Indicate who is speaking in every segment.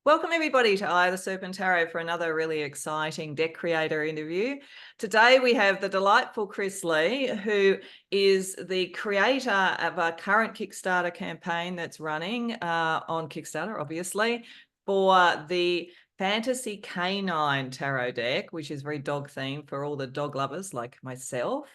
Speaker 1: Welcome everybody to the Serpent Tarot for another really exciting deck creator interview. Today we have the delightful Chris Lee, who is the creator of a current Kickstarter campaign that's running on Kickstarter, obviously, for the Fantasy Canine Tarot Deck, which is very dog themed for all the dog lovers like myself.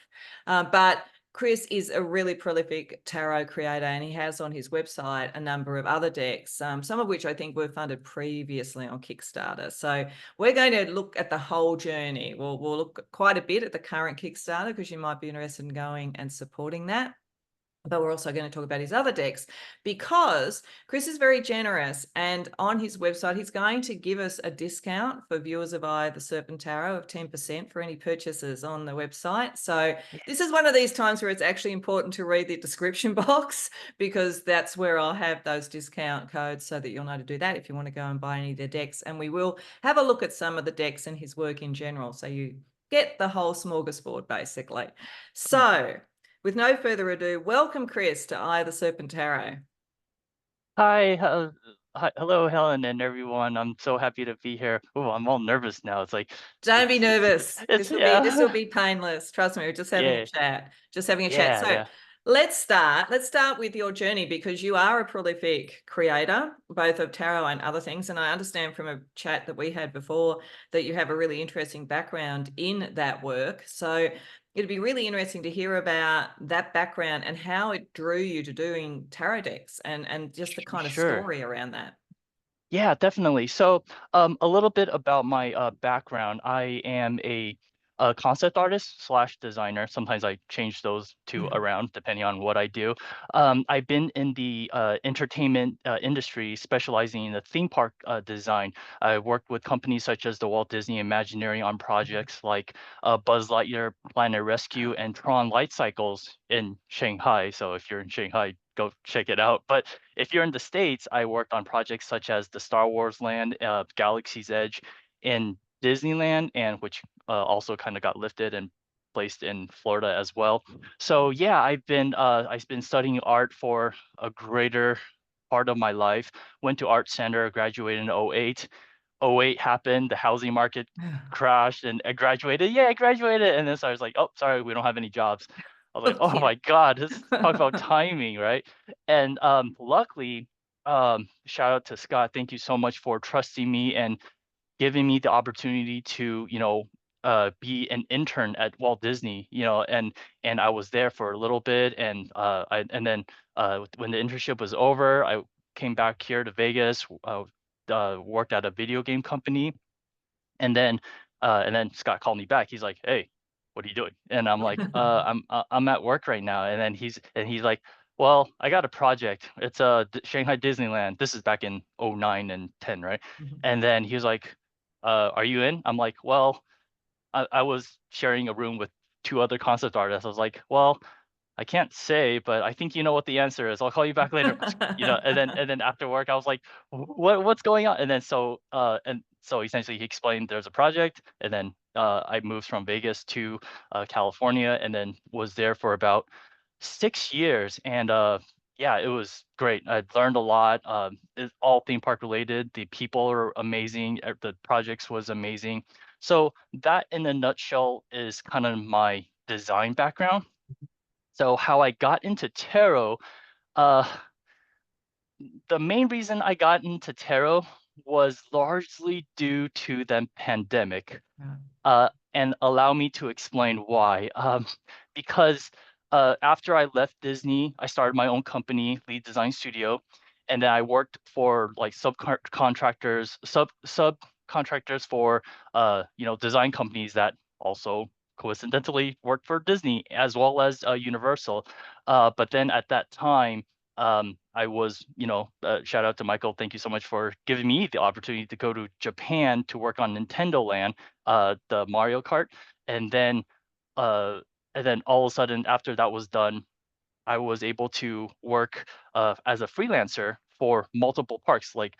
Speaker 1: But Chris is a really prolific tarot creator, and he has on his website a number of other decks, some of which I think were funded previously on Kickstarter. So we're going to look at the whole journey. We'll look quite a bit at the current Kickstarter because you might be interested in going and supporting that. But we're also going to talk about his other decks because Chris is very generous, and on his website, he's going to give us a discount for viewers of the Serpent Tarot of 10% for any purchases on the website. So this is one of these times where it's actually important to read the description box, because that's where I'll have those discount codes so that you'll know to do that if you want to go and buy any of their decks. And we will have a look at some of the decks and his work in general, so you get the whole smorgasbord, basically. So with no further ado, welcome, Chris, to the Serpent Tarot.
Speaker 2: Hi, hello, Helen, and everyone. I'm so happy to be here. Oh, I'm all nervous now. It's like
Speaker 1: Don't be nervous.
Speaker 2: it's
Speaker 1: This will
Speaker 2: yeah,
Speaker 1: be painless. Trust me, we're just having a
Speaker 2: yeah,
Speaker 1: chat. Just having a chat.
Speaker 2: yeah,
Speaker 1: So
Speaker 2: yeah.
Speaker 1: let's start. Let's start with your journey, because you are a prolific creator, both of tarot and other things. And I understand from a chat that we had before that you have a really interesting background in that work. So it'd be really interesting to hear about that background and how it drew you to doing tarot decks, and just the kind of
Speaker 2: Sure.
Speaker 1: story around that.
Speaker 2: Yeah, definitely. So, a little bit about my background. I am a concept artist slash designer. Sometimes I change those two around depending on what I do. I've been in the entertainment industry, specializing in the theme park design. I worked with companies such as the Walt Disney Imagineering on projects like Buzz Lightyear, Planet Rescue, and Tron Light Cycles in Shanghai. So if you're in Shanghai, go check it out. But if you're in the States, I worked on projects such as the Star Wars Land, Galaxy's Edge in Disneyland, and which also kind of got lifted and placed in Florida as well. So yeah, I've been studying art for a greater part of my life. Went to art center, graduated in '08. '08 happened, the housing market crashed, and I graduated. Yeah, I graduated, and then so I was like, oh, sorry, we don't have any jobs. I was like,
Speaker 1: Oh,
Speaker 2: oh
Speaker 1: dear.
Speaker 2: my God, this talk about timing, right? And luckily, shout out to Scott. Thank you so much for trusting me and giving me the opportunity to, be an intern at Walt Disney, and I was there for a little bit, and and then when the internship was over, I came back here to Vegas, worked at a video game company, and then Scott called me back. He's like, "Hey, what are you doing?" And I'm like, I'm at work right now." And then he's like, "Well, I got a project. It's Shanghai Disneyland." This is back in '09 and 10, right? And then he was like, are you in?" I'm like, "Well, I was sharing a room with two other concept artists." I was like, "Well, I can't say, but I think you know what the answer is. I'll call you back later." And then after work, I was like, What's going on?" And so essentially he explained there's a project, and then I moved from Vegas to California, and then was there for about 6 years, and yeah, it was great. I learned a lot. It's all theme park related. The people are amazing. The projects was amazing. So that, in a nutshell, is kind of my design background. So how I got into tarot, uh, the main reason I got into tarot was largely due to the pandemic. And allow me to explain why. Because after I left Disney, I started my own company, Lead Design Studio, and then I worked for like subcontractors for design companies that also coincidentally worked for Disney as well as Universal. But then at that time, I was, shout out to Michael. Thank you so much for giving me the opportunity to go to Japan to work on Nintendo Land, the Mario Kart, and then uh, all of a sudden after that was done, I was able to work as a freelancer for multiple parks like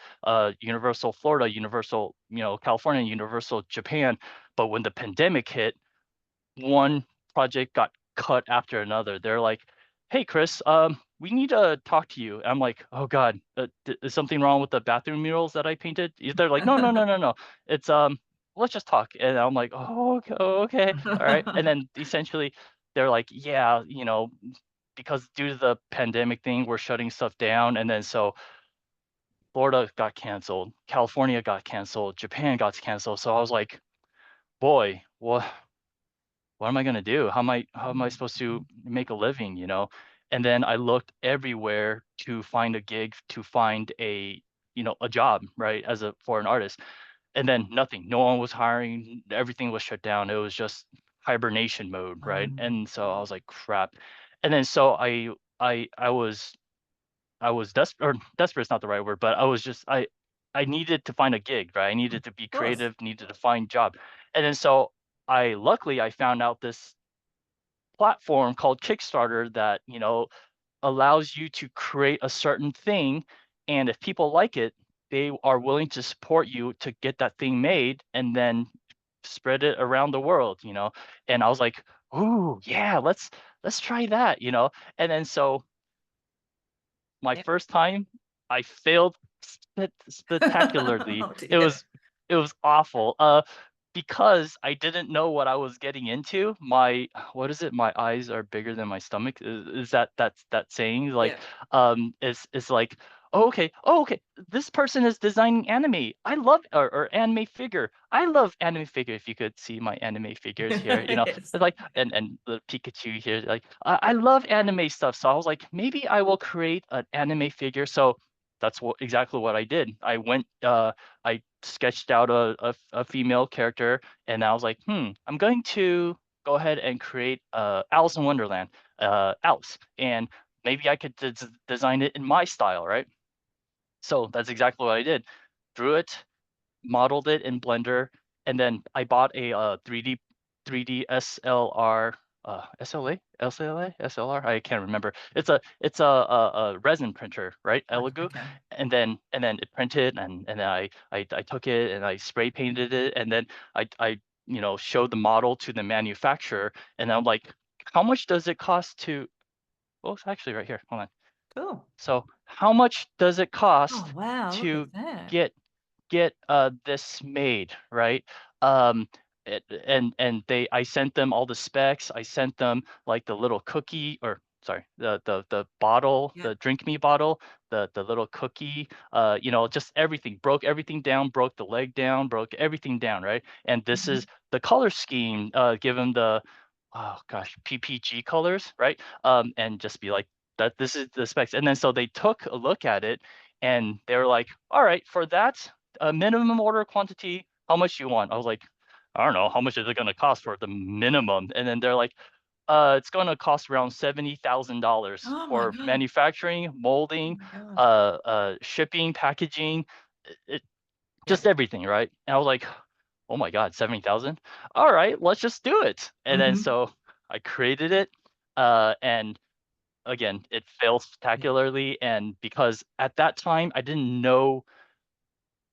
Speaker 2: Universal Florida, Universal, California, Universal Japan. But when the pandemic hit, one project got cut after another. They're like, "Hey, Chris, we need to talk to you." I'm like, "Oh God, is something wrong with the bathroom murals that I painted?" They're like, "No, no, no, no, no. It's let's just talk." And I'm like, "Oh, okay, okay, all right." And then essentially, they're like, "Yeah, because due to the pandemic thing, we're shutting stuff down." And then so Florida got canceled, California got canceled, Japan got canceled. So I was like, "Boy, what am I gonna do? How am I supposed to make a living?" And then I looked everywhere to find a gig, to find a job, right, for an artist. And then nothing. No one was hiring. Everything was shut down. It was just hibernation mode, right? And so I was like, crap. And then so I was desperate, or desperate is not the right word, but I needed to find a gig, right? I
Speaker 1: Of
Speaker 2: needed to be
Speaker 1: course.
Speaker 2: creative, needed to find job. And then so I found out this platform called Kickstarter that, allows you to create a certain thing. And if people like it, they are willing to support you to get that thing made and then spread it around the world. And I was like, "Ooh, yeah, let's try that." And then so my
Speaker 1: Yep.
Speaker 2: first time, I failed spectacularly.
Speaker 1: Oh
Speaker 2: It
Speaker 1: dear.
Speaker 2: was it was awful. Because I didn't know what I was getting into. What is it? My eyes are bigger than my stomach. Is that saying? Like,
Speaker 1: Yeah.
Speaker 2: it's like, oh, okay, oh, okay. This person is designing anime. I love or anime figure. I love anime figure. If you could see my anime figures here.
Speaker 1: Yes.
Speaker 2: It's like, and the Pikachu here. Like, I love anime stuff. So I was like, maybe I will create an anime figure. So that's exactly what I did. I sketched out a female character, and I was like, I'm going to go ahead and create Alice in Wonderland, Alice, and maybe I could design it in my style, right? So that's exactly what I did. Drew it, modeled it in Blender, and then I bought a 3D SLR, SLA, SLA, SLR. I can't remember. It's a resin printer, right? Elegoo,
Speaker 1: Okay.
Speaker 2: and then it printed, and then I took it and I spray painted it, and then I showed the model to the manufacturer, and I'm like, how much does it cost to? Oh, it's actually right here. Hold on.
Speaker 1: Cool.
Speaker 2: So how much does it
Speaker 1: Oh
Speaker 2: cost
Speaker 1: wow, look
Speaker 2: to
Speaker 1: at that.
Speaker 2: get this made, right? And I sent them all the specs. I sent them like the little cookie, or sorry, the bottle,
Speaker 1: Yeah.
Speaker 2: the drink me bottle, the little cookie, just everything. Broke everything down, broke the leg down, broke everything down, right? And this
Speaker 1: Mhm.
Speaker 2: is the color scheme, give them the, oh gosh, PPG colors, right? And just be like, that this is the specs. And then so they took a look at it, and they were like, all right, for that minimum order quantity, how much you want? I was like, I don't know, how much is it gonna cost for the minimum? And then they're like, it's gonna cost around $70,000
Speaker 1: Oh my
Speaker 2: for
Speaker 1: God.
Speaker 2: manufacturing,
Speaker 1: Oh
Speaker 2: molding,
Speaker 1: my God.
Speaker 2: shipping, packaging,
Speaker 1: Yeah.
Speaker 2: just everything, right? And I was like, oh my God, 70,000? All right, let's just do it. And then
Speaker 1: Mhm.
Speaker 2: so I created it, and again, it failed
Speaker 1: Yeah.
Speaker 2: spectacularly. And because at that time I didn't know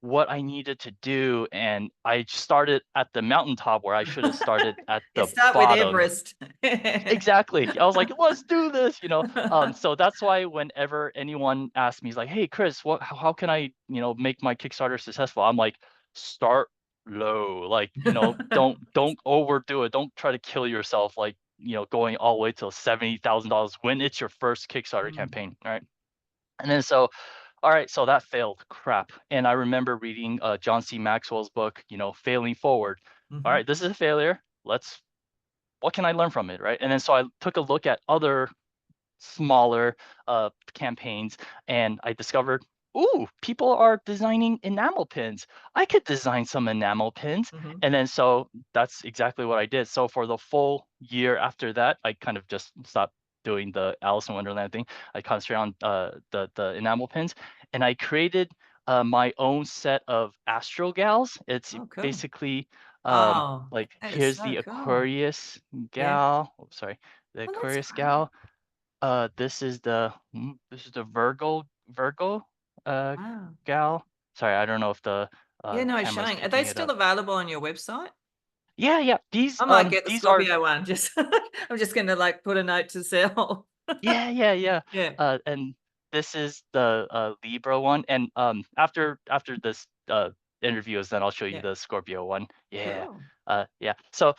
Speaker 2: what I needed to do, and I started at the mountaintop where I should have started at
Speaker 1: You
Speaker 2: the
Speaker 1: start with
Speaker 2: bottom.
Speaker 1: Everest.
Speaker 2: Exactly. I was like, let's do this. So that's why whenever anyone asks me, he's like, hey, Chris, how can I, make my Kickstarter successful? I'm like, start low. Like, don't overdo it. Don't try to kill yourself, like, going all the way to $70,000 when it's your first Kickstarter
Speaker 1: Mm.
Speaker 2: campaign, right? And then so, all right, so that failed. Crap. And I remember reading John C. Maxwell's book, Failing Forward. All
Speaker 1: Mhm.
Speaker 2: right, this is a failure. What can I learn from it, right? And then so I took a look at other smaller campaigns, and I discovered, ooh, people are designing enamel pins. I could design some enamel pins.
Speaker 1: Mhm.
Speaker 2: And then so that's exactly what I did. So for the full year after that, I kind of just stopped doing the Alice in Wonderland thing. I concentrated on the enamel pins, and I created my own set of Astro Gals. It's
Speaker 1: Oh, cool.
Speaker 2: basically
Speaker 1: Oh,
Speaker 2: like,
Speaker 1: that is
Speaker 2: here's
Speaker 1: so
Speaker 2: the
Speaker 1: cool.
Speaker 2: Aquarius
Speaker 1: Yeah.
Speaker 2: gal. Oh, sorry, the
Speaker 1: Well, that's
Speaker 2: Aquarius
Speaker 1: great.
Speaker 2: gal. This is the Virgo uh
Speaker 1: Wow.
Speaker 2: gal. Sorry, I don't know if the
Speaker 1: Yeah, no, it's
Speaker 2: camera's
Speaker 1: showing. Are they
Speaker 2: picking it
Speaker 1: still
Speaker 2: up.
Speaker 1: available on your website?
Speaker 2: Yeah, yeah. These
Speaker 1: I might get the
Speaker 2: these are
Speaker 1: Scorpio one. Just I'm just gonna like put a note to sell.
Speaker 2: Yeah.
Speaker 1: Yeah.
Speaker 2: And this is the Libra one. And after this interview is done, I'll show you
Speaker 1: Yeah.
Speaker 2: the Scorpio one. Yeah.
Speaker 1: Cool.
Speaker 2: Yeah. So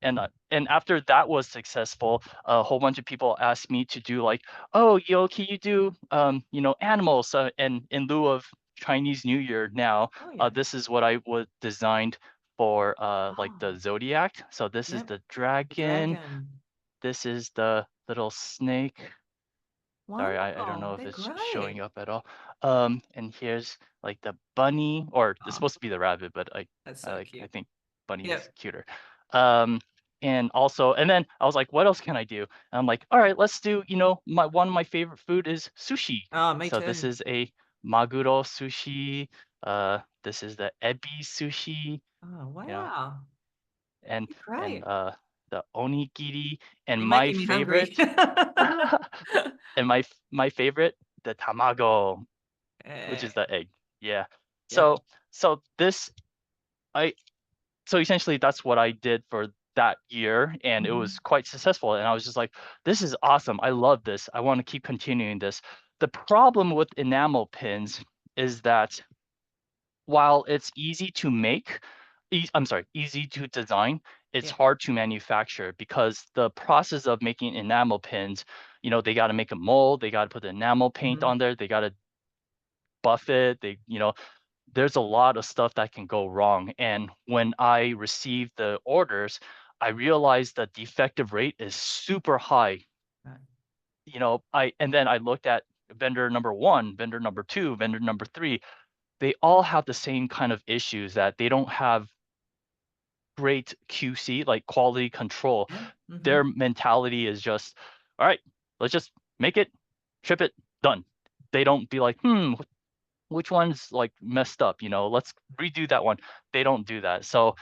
Speaker 2: and after that was successful, a whole bunch of people asked me to do like, oh, can you do animals and in lieu of Chinese New Year now,
Speaker 1: Oh yeah.
Speaker 2: this is what I was designed for like
Speaker 1: Oh,
Speaker 2: the zodiac. So this is
Speaker 1: yep.
Speaker 2: the
Speaker 1: The
Speaker 2: dragon.
Speaker 1: dragon.
Speaker 2: This is the little snake. Sorry, I don't
Speaker 1: Wonderful.
Speaker 2: know if
Speaker 1: They're
Speaker 2: it's showing
Speaker 1: great.
Speaker 2: up at all. And here's like the bunny, or it's
Speaker 1: Oh,
Speaker 2: supposed to be the rabbit, but
Speaker 1: that's
Speaker 2: I
Speaker 1: so
Speaker 2: like I
Speaker 1: cute.
Speaker 2: think bunny is
Speaker 1: Yep.
Speaker 2: cuter. Um, and then I was like, what else can I do? And I'm like, all right, let's do, one of my favorite food is sushi.
Speaker 1: Oh, me
Speaker 2: So this
Speaker 1: too.
Speaker 2: is a maguro sushi. This is the ebi sushi,
Speaker 1: Oh,
Speaker 2: you know,
Speaker 1: wow.
Speaker 2: and
Speaker 1: You're
Speaker 2: and
Speaker 1: great.
Speaker 2: the onigiri, and
Speaker 1: You're
Speaker 2: my
Speaker 1: making me hungry.
Speaker 2: favorite. And my favorite, the tamago, which
Speaker 1: Eh,
Speaker 2: is the egg. Yeah.
Speaker 1: yep.
Speaker 2: So this I so essentially that's what I did for that year, and it was
Speaker 1: Mhm.
Speaker 2: quite successful. And I was just like, this is awesome. I love this. I want to keep continuing this. The problem with enamel pins is that while it's easy to make, I'm sorry, easy to design, it's
Speaker 1: Yep.
Speaker 2: hard to manufacture because the process of making enamel pins, they got to make a mold, they got to put the enamel paint
Speaker 1: Mhm.
Speaker 2: on there, they got to buff it, there's a lot of stuff that can go wrong. And when I received the orders, I realized the defective rate is super high.
Speaker 1: Right.
Speaker 2: And then I looked at vendor number one, vendor number two, vendor number three. They all have the same kind of issues that they don't have great QC, like quality control.
Speaker 1: Yeah.
Speaker 2: Their
Speaker 1: Mhm.
Speaker 2: mentality is just, all right, let's just make it, ship it, done. They don't be like, which one's like messed up, let's redo that one. They don't do that. So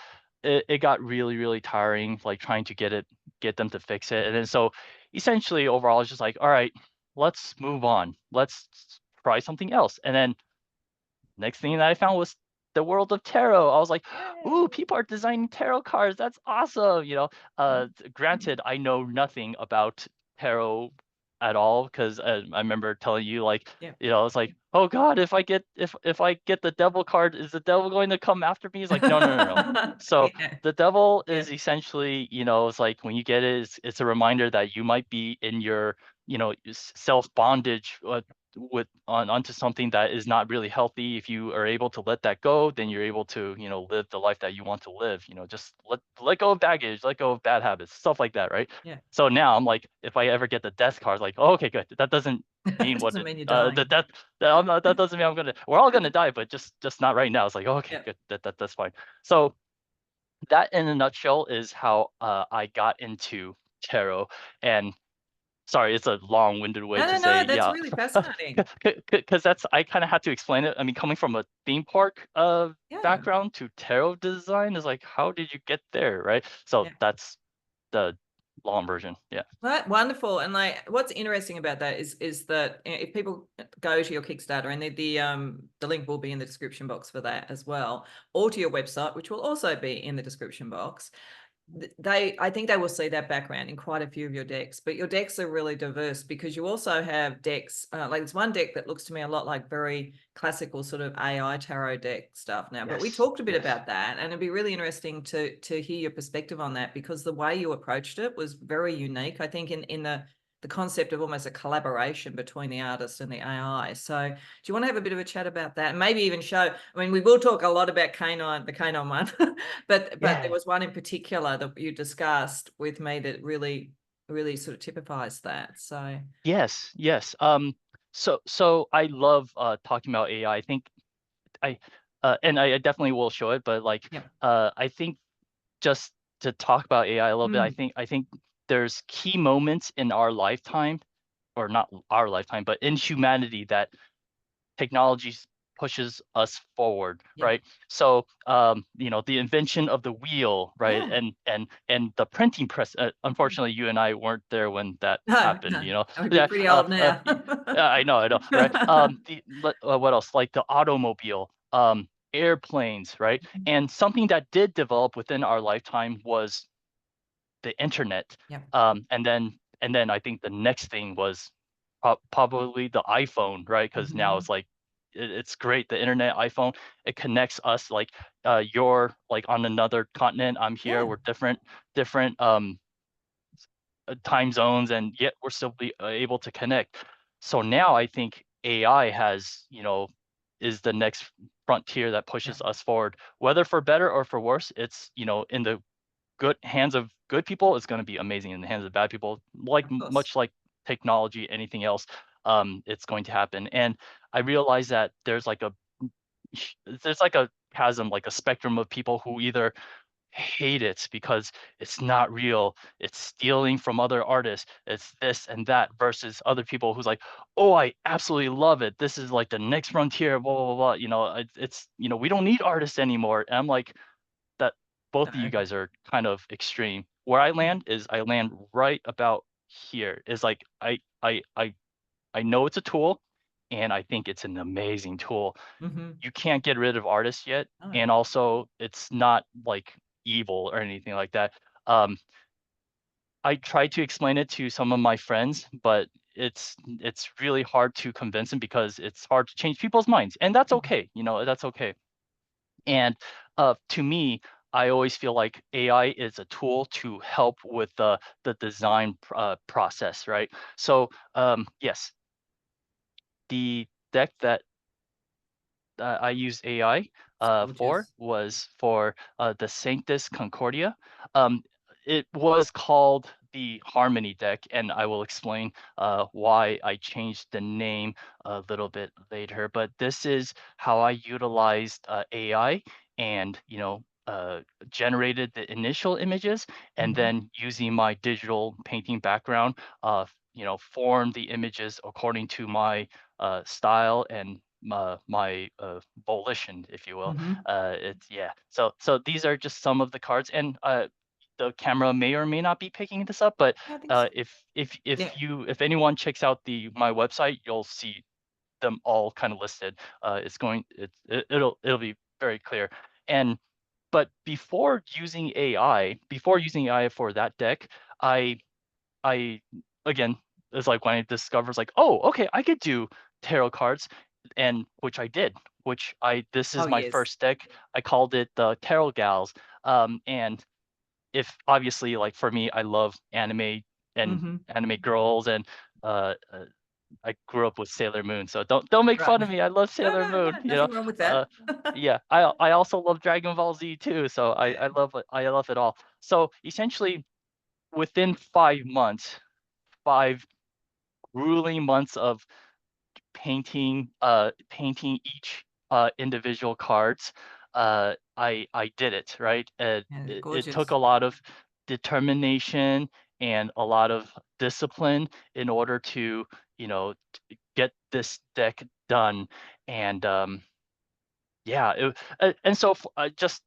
Speaker 2: it got really, really tiring, like trying to get them to fix it. And then so essentially overall, it's just like, all right, let's move on. Let's try something else. And then next thing that I found was the world of tarot. I was like, "Ooh,
Speaker 1: Yay.
Speaker 2: people are designing tarot cards. That's awesome!"
Speaker 1: Mhm.
Speaker 2: Granted, I know nothing about tarot at all because I remember telling you like,
Speaker 1: Yep.
Speaker 2: it's like, "Oh God, if I get the devil card, is the devil going to come after me?" It's like, no, no, no, no. So
Speaker 1: Yeah.
Speaker 2: the devil
Speaker 1: Yeah.
Speaker 2: is essentially, it's like when you get it, it's a reminder that you might be in your, self bondage onto something that is not really healthy. If you are able to let that go, then you're able to, live the life that you want to live. Just let go of baggage, let go of bad habits, stuff like that, right?
Speaker 1: Yeah.
Speaker 2: So now I'm like, if I ever get the death card, like, oh, okay, good. That doesn't mean what
Speaker 1: Doesn't
Speaker 2: it
Speaker 1: mean you're
Speaker 2: the
Speaker 1: dying.
Speaker 2: death that I'm not, that doesn't mean we're all gonna die, but just not right now. It's like, oh, okay,
Speaker 1: Yep.
Speaker 2: good. That's fine. So that in a nutshell is how I got into tarot. And sorry, it's a long-winded way
Speaker 1: No,
Speaker 2: to
Speaker 1: no, no.
Speaker 2: say,
Speaker 1: That's
Speaker 2: yeah,
Speaker 1: really fascinating.
Speaker 2: because that's I kind of had to explain it. I mean, coming from a theme park
Speaker 1: Yeah.
Speaker 2: background to tarot design is like, how did you get there, right? So
Speaker 1: Yeah.
Speaker 2: that's the long version. Yeah.
Speaker 1: Right, wonderful. And like, what's interesting about that is that if people go to your Kickstarter, and the link will be in the description box for that as well, or to your website, which will also be in the description box. I think they will see that background in quite a few of your decks, but your decks are really diverse because you also have decks like there's one deck that looks to me a lot like very classical sort of AI tarot deck stuff now, but we
Speaker 2: Yes.
Speaker 1: talked a bit
Speaker 2: Yes.
Speaker 1: about that, and it'd be really interesting to hear your perspective on that because the way you approached it was very unique, I think, in the concept of almost a collaboration between the artist and the AI. So do you want to have a bit of a chat about that and maybe even show, I mean, we will talk a lot about the canine one, but there
Speaker 2: Yeah.
Speaker 1: was one in particular that you discussed with me that really sort of typifies that. So
Speaker 2: Yes. Yes. So I love talking about AI. I think I and I definitely will show it, but like
Speaker 1: yeah.
Speaker 2: I think just to talk about AI a little bit,
Speaker 1: Mm,
Speaker 2: I think there's key moments in our lifetime, or not our lifetime, but in humanity that technology pushes us forward,
Speaker 1: yeah.
Speaker 2: right? So, the invention of the wheel, right,
Speaker 1: Yeah.
Speaker 2: and the printing press.
Speaker 1: Mhm.
Speaker 2: Unfortunately, you and I weren't there when that
Speaker 1: No,
Speaker 2: happened.
Speaker 1: no. I would be
Speaker 2: Yeah.
Speaker 1: pretty old now.
Speaker 2: I know, right? What else? Like the automobile, airplanes, right? And something that did develop within our lifetime was the internet.
Speaker 1: Yeah.
Speaker 2: And then and then I think the next thing was probably the iPhone, right? Because now
Speaker 1: Hmm.
Speaker 2: it's like it's great. The internet, iPhone, it connects us. Like you're like on another continent, I'm here.
Speaker 1: Yeah.
Speaker 2: We're different time zones, and yet we're still able to connect. So now I think AI has, is the next frontier that
Speaker 1: Yeah.
Speaker 2: pushes us forward, whether for better or for worse. It's, in the good hands of good people, it's going to be amazing. In the hands of bad people, like
Speaker 1: Of course.
Speaker 2: much like technology, anything else, it's going to happen. And I realize that there's like a chasm, like a spectrum of people who either hate it because it's not real, it's stealing from other artists, it's this and that, versus other people who's like, oh, I absolutely love it, this is like the next frontier, blah blah blah, blah. It's we don't need artists anymore. And I'm like, that both of you
Speaker 1: No.
Speaker 2: guys are kind of extreme. Where I
Speaker 1: Mhm.
Speaker 2: land is I land right about here. Is like I know it's a tool, and I think it's an amazing tool.
Speaker 1: Mhm.
Speaker 2: You can't get rid of artists yet,
Speaker 1: No.
Speaker 2: and also it's not like evil or anything like that. Um, I tried to explain it to some of my friends, but it's really hard to convince them because it's hard to change people's minds, and that's
Speaker 1: Mhm.
Speaker 2: okay. That's okay. And to me, I always feel like AI is a tool to help with the design process, right? So yes, the deck that I used AI
Speaker 1: It's
Speaker 2: for
Speaker 1: gorgeous.
Speaker 2: was for the Sanctus Concordia. Um, it was called the Harmony deck, and I will explain why I changed the name a little bit later. But this is how I utilized AI and generated the initial images, and
Speaker 1: Mhm.
Speaker 2: then using my digital painting background, formed the images according to my style and my volition, if you will.
Speaker 1: Mhm.
Speaker 2: It's yeah. So these are just some of the cards, and the camera may or may not be picking this up, but
Speaker 1: I think so.
Speaker 2: if
Speaker 1: Yeah.
Speaker 2: if anyone checks out my website, you'll see them all kind of listed. It'll be very clear. And but before using AI for that deck, I I again, it's like when I discovers like, oh, okay, I could do tarot cards, and which I did. This
Speaker 1: Oh,
Speaker 2: is my
Speaker 1: yes.
Speaker 2: first deck. I called it the Tarot Gals. And if obviously like for me, I love anime and
Speaker 1: Mhm.
Speaker 2: anime girls, and I grew up with Sailor Moon, so don't make
Speaker 1: Right.
Speaker 2: fun of me. I love
Speaker 1: No,
Speaker 2: Sailor
Speaker 1: no,
Speaker 2: Moon.
Speaker 1: no, nothing wrong with that.
Speaker 2: Uh, yeah, I also love Dragon Ball Z too. So I love it all. So essentially, within 5 months, 5 grueling months of painting each individual cards, I did it, right?
Speaker 1: Yeah,
Speaker 2: It took
Speaker 1: gorgeous.
Speaker 2: a lot of determination and a lot of discipline in order to, get this deck done. And yeah, and so just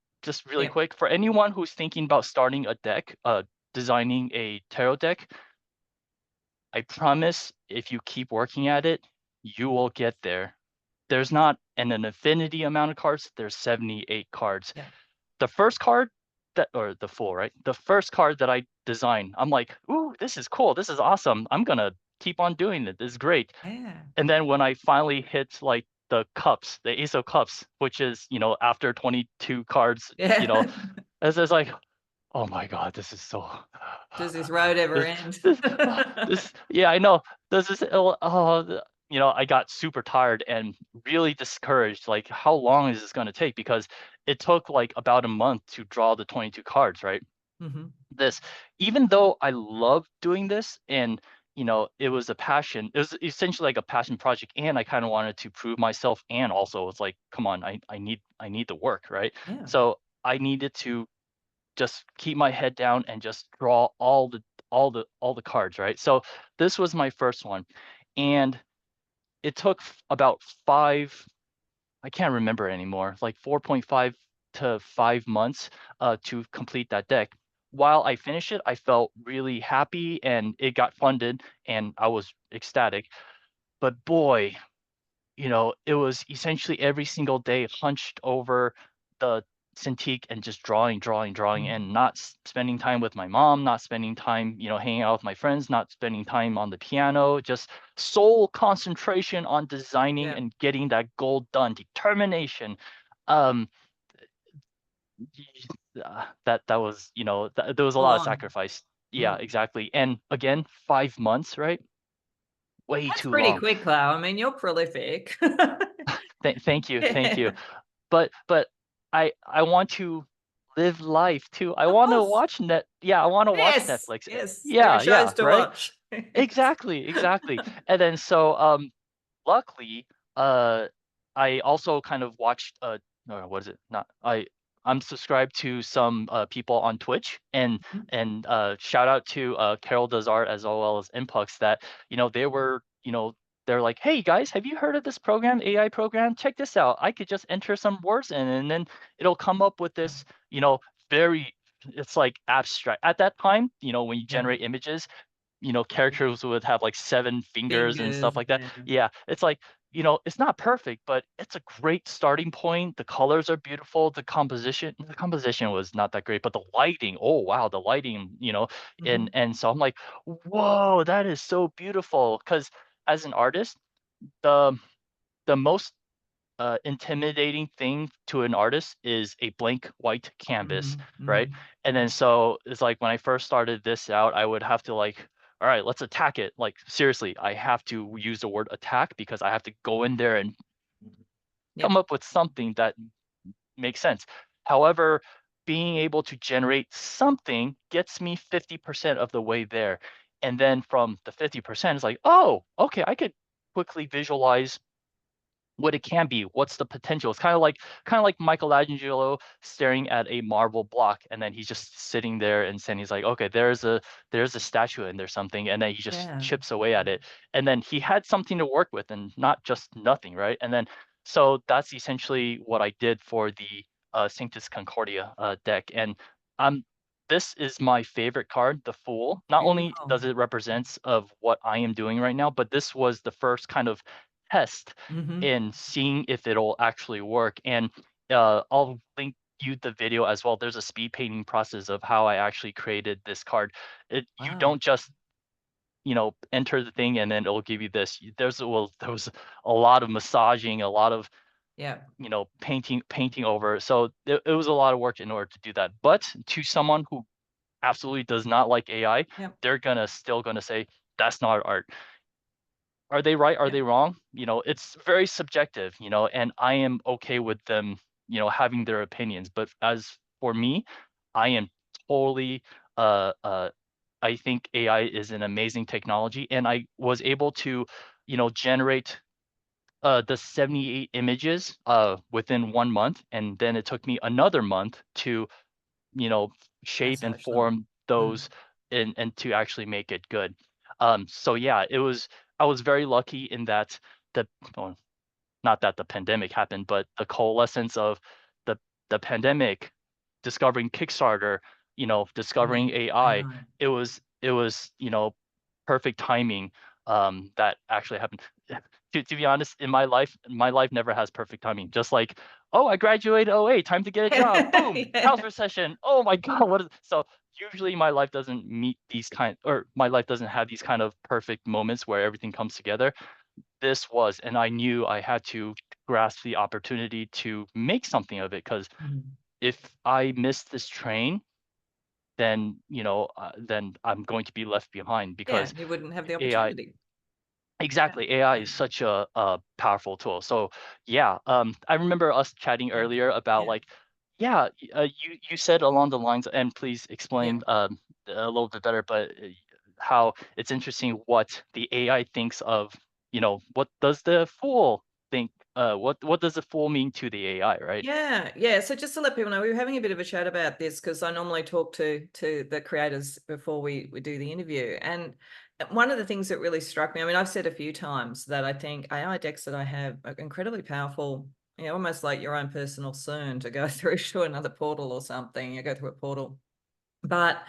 Speaker 2: really
Speaker 1: Yeah.
Speaker 2: quick, for anyone who's thinking about starting a deck, designing a tarot deck, I promise if you keep working at it, you will get there. There's not an infinity amount of cards, there's 78 cards.
Speaker 1: Yeah.
Speaker 2: The first card or the full, right? The first card that I designed, I'm like, ooh, this is cool. This is awesome. I'm gonna keep on doing it. This is great.
Speaker 1: Yeah.
Speaker 2: And then when I finally hit like the cups, the Ace of Cups, which is, after 22 cards,
Speaker 1: Yeah.
Speaker 2: it's like, oh my God, this is so
Speaker 1: Does this road ever
Speaker 2: this
Speaker 1: end?
Speaker 2: this this yeah, I know. Does this I got super tired and really discouraged. Like, how long is this gonna take? Because it took like about a month to draw the 22 cards, right?
Speaker 1: Mhm.
Speaker 2: This, even though I love doing this, and it was a passion, it was essentially like a passion project, and I kind of wanted to prove myself, and also it's like, come on, I need the work, right?
Speaker 1: Yeah.
Speaker 2: So I needed to just keep my head down and just draw all the cards, right? So this was my first one, and it took about 5, I can't remember anymore, like 4.5 to 5 months to complete that deck. While I finished it, I felt really happy, and it got funded, and I was ecstatic. But boy, it was essentially every single day hunched over the Cintiq and just drawing, and not spending time with my mom, not spending time, hanging out with my friends, not spending time on the piano, just sole concentration on designing
Speaker 1: Yeah.
Speaker 2: and getting that goal done, determination. Um, that was, there was a
Speaker 1: Full
Speaker 2: lot of
Speaker 1: on.
Speaker 2: sacrifice. Yeah,
Speaker 1: Mm.
Speaker 2: exactly. And again, 5 months, right? Way
Speaker 1: That's
Speaker 2: too
Speaker 1: pretty
Speaker 2: long.
Speaker 1: quick, though. I mean, you're prolific.
Speaker 2: Thank you, thank
Speaker 1: Yeah,
Speaker 2: you. But I want to live life too. I
Speaker 1: of
Speaker 2: want to
Speaker 1: course.
Speaker 2: watch Yeah, I want to watch
Speaker 1: Yes,
Speaker 2: Netflix.
Speaker 1: yes. There are
Speaker 2: Yeah,
Speaker 1: shows
Speaker 2: yeah,
Speaker 1: to
Speaker 2: right?
Speaker 1: watch.
Speaker 2: Exactly, exactly. And then so luckily, I also kind of watched no, what is it? Not I'm subscribed to some people on Twitch, and shout out to Carol Does Art as well as Impux, that they were, they're like, "Hey guys, have you heard of this program, AI program? Check this out. I could just enter some words in, and then it'll come up with this, very, it's like abstract. At that time, when you
Speaker 1: Yeah.
Speaker 2: generate images, characters would have like 7 fingers and
Speaker 1: Fingers,
Speaker 2: stuff like that.
Speaker 1: yeah.
Speaker 2: Yeah, it's like, it's not perfect, but it's a great starting point. The colors are beautiful. The composition was not that great, but the lighting, oh wow, the lighting,
Speaker 1: Mhm.
Speaker 2: and so I'm like, whoa, that is so beautiful. Because as an artist, the the most intimidating thing to an artist is a blank white canvas,
Speaker 1: Mhm,
Speaker 2: right?
Speaker 1: mhm.
Speaker 2: And then so it's like when I first started this out, I would have to like, all right, let's attack it. Like seriously, I have to use the word attack because I have to go in there and come
Speaker 1: Yep.
Speaker 2: up with something that makes sense. However, being able to generate something gets me 50% of the way there. And then from the 50%, it's like, oh, okay, I could quickly visualize what it can be, what's the potential. It's kind of like Michelangelo staring at a marble block, and then he's just sitting there and saying, he's like, okay, there's a statue and there's something, and then he just
Speaker 1: Yeah.
Speaker 2: chips away at it. And then he had something to work with and not just nothing, right? And then so that's essentially what I did for the Sanctus Concordia deck. And um this is my favorite card, the Fool. Not only
Speaker 1: Beautiful.
Speaker 2: does it represents of what I am doing right now, but this was the first kind of test
Speaker 1: Mhm.
Speaker 2: in seeing if it'll actually work. And I'll link you the video as well. There's a speed painting process of how I actually created this card. You
Speaker 1: Wow.
Speaker 2: don't just enter the thing and then it'll give you this. There was a lot of massaging, a lot of
Speaker 1: Yeah.
Speaker 2: painting over. So it was a lot of work in order to do that. But to someone who absolutely does not like AI,
Speaker 1: Yep.
Speaker 2: they're still gonna say that's not art. Are they right? Are
Speaker 1: Yep.
Speaker 2: they wrong? It's very subjective, and I am okay with them, having their opinions. But as for me, I am totally, uh, I think AI is an amazing technology, and I was able to, generate the 78 images within 1 month, and then it took me another month to, you know, shape
Speaker 1: That's
Speaker 2: and
Speaker 1: excellent.
Speaker 2: form
Speaker 1: Mm.
Speaker 2: those and to actually make it good. So yeah, I was very lucky in that the well, not that the pandemic happened, but the coalescence of the pandemic, discovering Kickstarter,
Speaker 1: And
Speaker 2: discovering
Speaker 1: then
Speaker 2: AI,
Speaker 1: AI.
Speaker 2: it was, perfect timing that actually happened. To be honest, in my life never has perfect timing. Just like, oh, I graduated '08, time to get a job. Boom, house
Speaker 1: Yeah.
Speaker 2: recession. Oh my God, what is so usually my life doesn't meet these kind or my life doesn't have these kind of perfect moments where everything comes together. This was, and I knew I had to grasp the opportunity to make something of it, because
Speaker 1: Mhm.
Speaker 2: if I miss this train, then then I'm going to be left behind,
Speaker 1: Yeah,
Speaker 2: because
Speaker 1: you wouldn't have the
Speaker 2: AI.
Speaker 1: opportunity. Yeah.
Speaker 2: Exactly, AI
Speaker 1: Yeah.
Speaker 2: is such a powerful tool. So yeah, I remember us chatting
Speaker 1: Yeah.
Speaker 2: earlier about
Speaker 1: Yeah.
Speaker 2: like, yeah, you said along the lines, and please
Speaker 1: Yeah.
Speaker 2: explain a little bit better, but how it's interesting what the AI thinks of, what does the fool think? What does the fool mean to the AI, right?
Speaker 1: Yeah, yeah. So just to let people know, we were having a bit of a chat about this because I normally talk to the creators before we do the interview. And one of the things that really struck me, I mean, I've said a few times that I think AI decks that I have are incredibly powerful, almost like your own personal CERN to go through to another portal or something. You go through a portal. But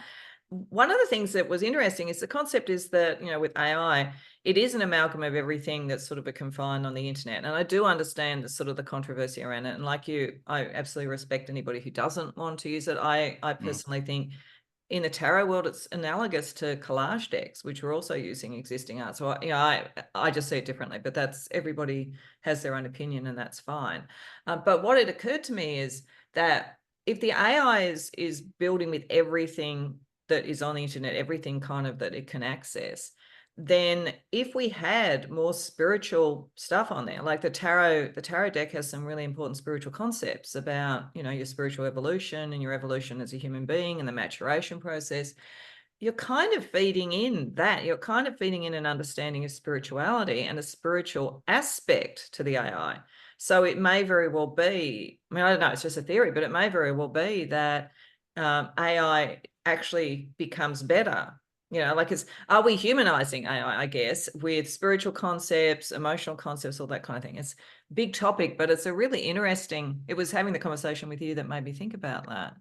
Speaker 1: one of the things that was interesting is the concept is that, with AI, it is an amalgam of everything that's sort of a confined on the internet. And I do understand the sort of the controversy around it. And like you, I absolutely respect anybody who doesn't want to use it. I
Speaker 2: Mm.
Speaker 1: personally think in the tarot world, it's analogous to collage decks, which are also using existing art. So, I just see it differently, but that's, everybody has their own opinion, and that's fine. But what it occurred to me is that if the AI is building with everything that is on the internet, everything kind of that it can access, then if we had more spiritual stuff on there, like the tarot deck has some really important spiritual concepts about, your spiritual evolution and your evolution as a human being and the maturation process. You're kind of feeding in that. You're kind of feeding in an understanding of spirituality and a spiritual aspect to the AI. So it may very well be, I mean, I don't know, it's just a theory, but it may very well be that AI actually becomes better. Like, are we humanizing AI, I guess, with spiritual concepts, emotional concepts, all that kind of thing? It's a big topic, but it's a really interesting, it was having the conversation with you that made me think about that.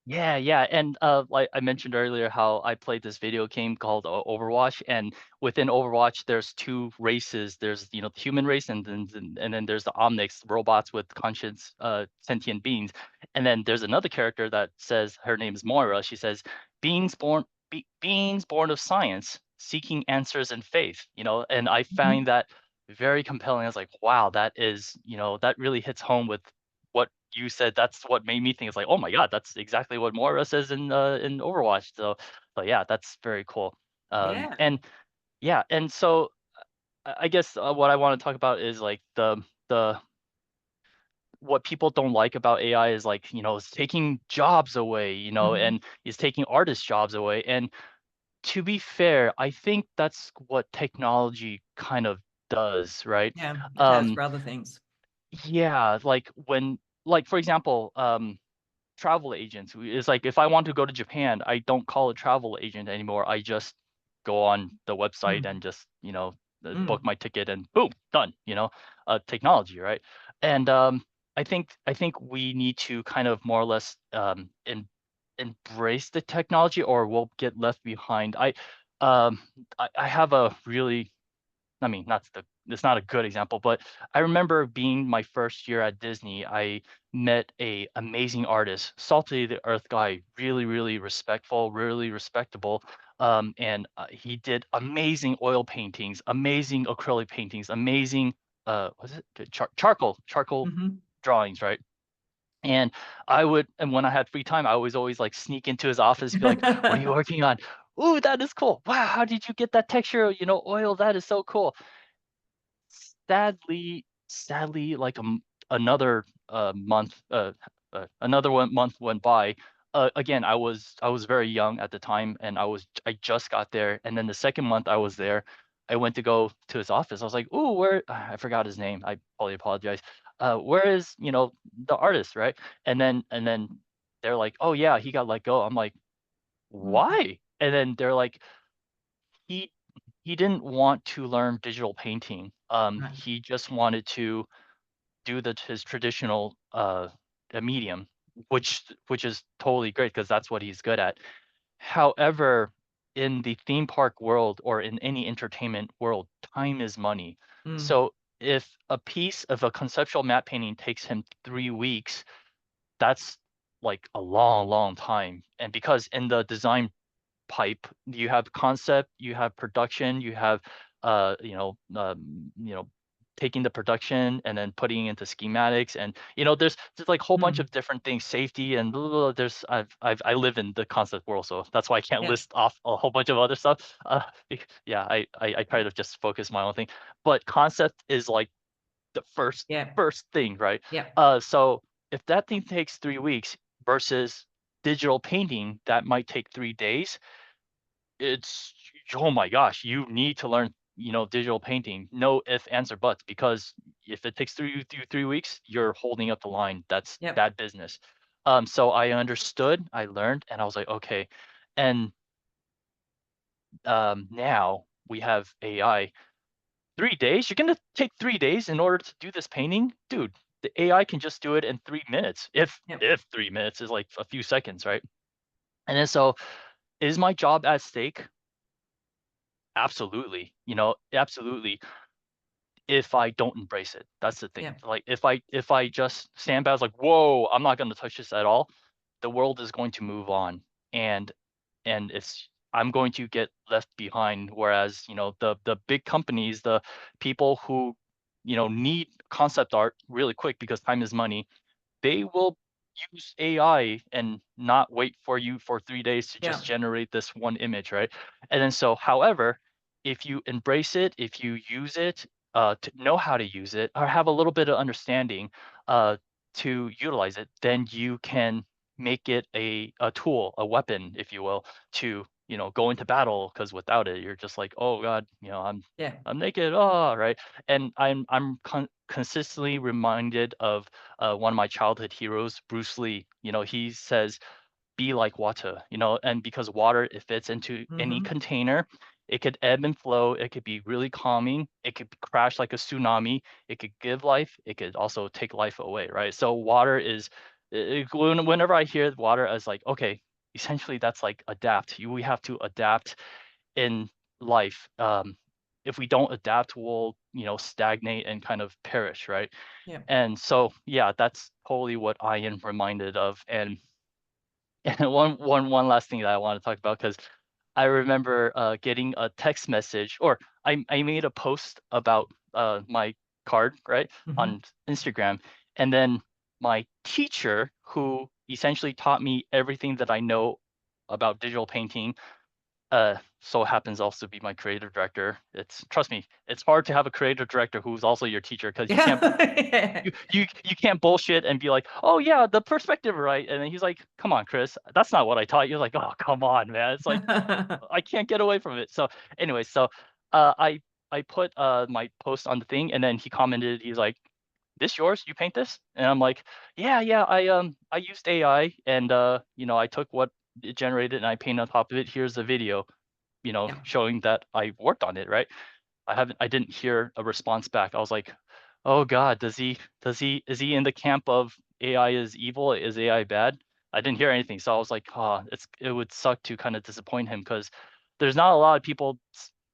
Speaker 2: Yeah, yeah, and, like I mentioned earlier how I played this video game called Overwatch, and within Overwatch, there's 2 races. There's, the human race, and then there's the Omnics, robots with conscience, sentient beings. And then there's another character that says her name is Moira. She says, beings born of science, seeking answers in faith," and I
Speaker 1: Mhm.
Speaker 2: find that very compelling. I was like, "Wow, that is," that really hits home with what you said. That's what made me think, it's like, "Oh my god, that's exactly what Moira says in Overwatch." So yeah, that's very cool.
Speaker 1: Yeah.
Speaker 2: And yeah, and so I guess, what I wanna talk about is, like, the what people don't like about AI is, like, it's taking jobs away,
Speaker 1: Mhm.
Speaker 2: and it's taking artists' jobs away. And to be fair, I think that's what technology kind of does, right?
Speaker 1: Yeah, it has
Speaker 2: Um,
Speaker 1: for other things.
Speaker 2: yeah, like, for example, travel agents. It's like if I want to go to Japan, I don't call a travel agent anymore. I just go on the website
Speaker 1: Mm.
Speaker 2: and just, book
Speaker 1: Mm.
Speaker 2: my ticket and boom, done, technology, right? And I think we need to kind of more or less embrace the technology, or we'll get left behind. Um I have a really, I mean, it's not a good example, but I remember being my first year at Disney. I met a amazing artist, salty the earth guy, really, really respectful, really respectable. And he did amazing oil paintings, amazing acrylic paintings, amazing was it charcoal
Speaker 1: Mhm.
Speaker 2: drawings, right? And and when I had free time, I was always like sneak into his office, be like, "What are you working on?" "Ooh, that is cool. Wow, how did you get that texture? Oil, that is so cool." Sadly, like, another, month went by. Again, I was very young at the time, and I just got there. And then the second month I was there, I went to go to his office. I was like, "Ooh, where," I forgot his name. I probably apologize. "Where is, the artist," right? And then they're like, "Oh, yeah, he got let go." I'm like,
Speaker 1: Mm.
Speaker 2: "Why?" And then they're like, he he didn't want to learn digital painting.
Speaker 1: Right.
Speaker 2: He just wanted to do his traditional medium, which is totally great because that's what he's good at. However, in the theme park world or in any entertainment world, time is money.
Speaker 1: Mm.
Speaker 2: So if a piece of a conceptual matte painting takes him 3 weeks, that's like a long, long time. And because in the design pipe. You have concept, you have production, you have uh, you know, um, you know, taking the production and then putting it into schematics. And there's like a whole bunch
Speaker 1: Mm.
Speaker 2: of different things, safety and blah, blah, blah. I live in the concept world, so that's why I can't
Speaker 1: Yeah.
Speaker 2: list off a whole bunch of other stuff. Yeah, I try to just focus my own thing, but concept is like the first
Speaker 1: Yeah.
Speaker 2: first thing, right?
Speaker 1: Yeah.
Speaker 2: So if that thing takes 3 weeks versus digital painting that might take 3 days, it's, oh my gosh, you need to learn, digital painting. No if, ands, or buts, because if it takes 3 weeks, you're holding up the line. That's
Speaker 1: Yep.
Speaker 2: bad business. So I understood, I learned, and I was like, okay. And now we have AI. 3 days? You're gonna take 3 days in order to do this painting, dude? The AI can just do it in 3 minutes,
Speaker 1: Yep.
Speaker 2: if 3 minutes is like a few seconds, right? And then so, is my job at stake? absolutely, you know, absolutely. If I don't embrace it, that's the thing.
Speaker 1: Yeah.
Speaker 2: Like if I just stand back, like, whoa, I'm not going to touch this at all. The world is going to move on, and it's I'm going to get left behind. Whereas, you know, the big companies, the people who, you know, need concept art really quick because time is money, they will use AI and not wait for you for 3 days to
Speaker 1: Yeah.
Speaker 2: just generate this one image, right? And then so, however, if you embrace it, if you use it, to know how to use it or have a little bit of understanding, to utilize it, then you can make it a tool, a weapon, if you will, to, you know, go into battle. Because without it, you're just like, "Oh god, you know,
Speaker 1: Yeah.
Speaker 2: I'm naked, ah," right? And I'm consistently reminded of one of my childhood heroes, Bruce Lee. You know, he says, "Be like water," you know, and because water, it fits into any
Speaker 1: Hmm.
Speaker 2: container. It could ebb and flow. It could be really calming. It could crash like a tsunami. It could give life. It could also take life away, right? So water is, whenever I hear water as like, okay, essentially that's like adapt. We have to adapt in life. If we don't adapt, we'll, you know, stagnate and kind of perish, right?
Speaker 1: Yeah.
Speaker 2: And so, yeah, that's totally what I am reminded of. And and one last thing that I want to talk about, because I remember getting a text message, or I made a post about my card, right,
Speaker 1: Hmm.
Speaker 2: on Instagram, and then my teacher, who essentially taught me everything that I know about digital painting, so happens also to be my creative director. It's, trust me, it's hard to have a creative director who's also your teacher, because
Speaker 1: Yeah.
Speaker 2: you can't bullshit and be like, "Oh yeah, the perspective, right?" And then he's like, "Come on, Chris, that's not what I taught you." Like, "Oh, come on, man." It's like
Speaker 1: Yeah.
Speaker 2: I can't get away from it. So anyway, so I put my post on the thing, and then he commented. He's like, "This yours? You paint this?" And I'm like, "Yeah, yeah. I used AI, and you know, I took what it generated and I painted on top of it. Here's the video, you know,
Speaker 1: Yeah.
Speaker 2: showing that I worked on it, right?" I didn't hear a response back. I was like, "Oh god, is he in the camp of AI is evil? Is AI bad?" I didn't hear anything. So I was like, "Oh, it would suck to kind of disappoint him, because there's not a lot of people's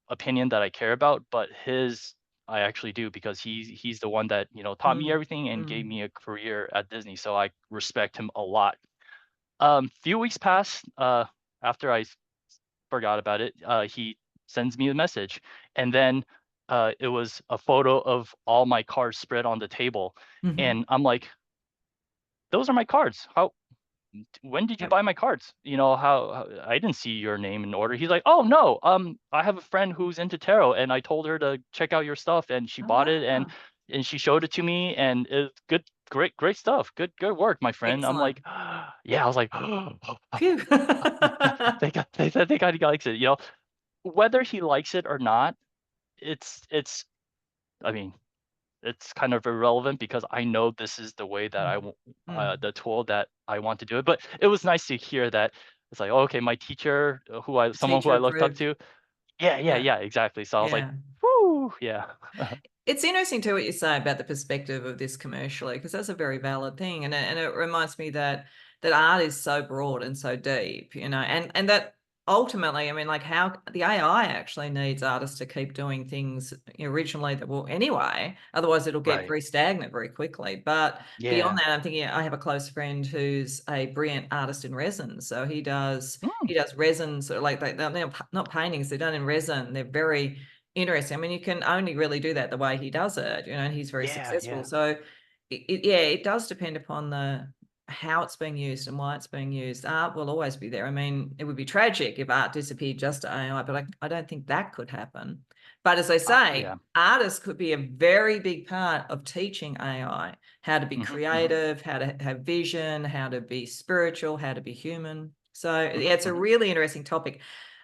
Speaker 2: opinion that I care about, but his I actually do, because he's the one that, you know, taught me
Speaker 1: Mm,
Speaker 2: everything and gave
Speaker 1: mm.
Speaker 2: me a career at Disney. So I respect him a lot." Few weeks passed, after I forgot about it. He sends me a message, and then it was a photo of all my cards spread on the table,
Speaker 1: Mhm.
Speaker 2: and I'm like, "Those are my cards. How? When did you
Speaker 1: Yep.
Speaker 2: buy my cards? You know how I didn't see your name in order." He's like, "Oh no, I have a friend who's into tarot, and I told her to check out your stuff, and she
Speaker 1: Oh,
Speaker 2: bought it, and
Speaker 1: wow.
Speaker 2: she showed it to me, and it's good, great stuff. Good work, my friend." I'm
Speaker 1: Excellent.
Speaker 2: like, yeah, I was like,
Speaker 1: Phew.
Speaker 2: they got he likes it, you know, whether he likes it or not. It's I mean, it's kind of irrelevant, because I know this is the way that
Speaker 1: Mm, mm.
Speaker 2: the tool that I want to do it. But it was nice to hear that it's like, "Oh, okay, my teacher,
Speaker 1: The
Speaker 2: someone who
Speaker 1: teacher
Speaker 2: I looked up
Speaker 1: approved.
Speaker 2: to." Yeah, yeah,
Speaker 1: Yeah.
Speaker 2: yeah, exactly. So I was like,
Speaker 1: Yeah.
Speaker 2: "Whoo, yeah."
Speaker 1: It's interesting too what you say about the perspective of this commercially, because that's a very valid thing, and it reminds me that art is so broad and so deep, you know, and that ultimately, I mean, like how the AI actually needs artists to keep doing things originally that will anyway, otherwise it'll get
Speaker 2: Right.
Speaker 1: very stagnant very quickly. But beyond
Speaker 2: Yeah.
Speaker 1: that, I'm thinking I have a close friend who's a brilliant artist in resin, so
Speaker 2: Mm,
Speaker 1: he does resins, or like they're not paintings, they're done in resin. They're very interesting. I mean, you can only really do that the way he does it, you know, and he's very
Speaker 2: yeah,
Speaker 1: successful.
Speaker 2: yeah.
Speaker 1: So, yeah, it does depend upon the how it's being used and why it's being used. Art will always be there. I mean, it would be tragic if art disappeared just to AI, but I don't think that could happen. But as I
Speaker 2: Yeah.
Speaker 1: say, artists could be a very big part of teaching AI how to be
Speaker 2: Mhm, mhm,
Speaker 1: creative, how to have vision, how to be spiritual, how to be human. So, yeah,
Speaker 2: mhm,
Speaker 1: it's a
Speaker 2: mhm.
Speaker 1: really interesting topic.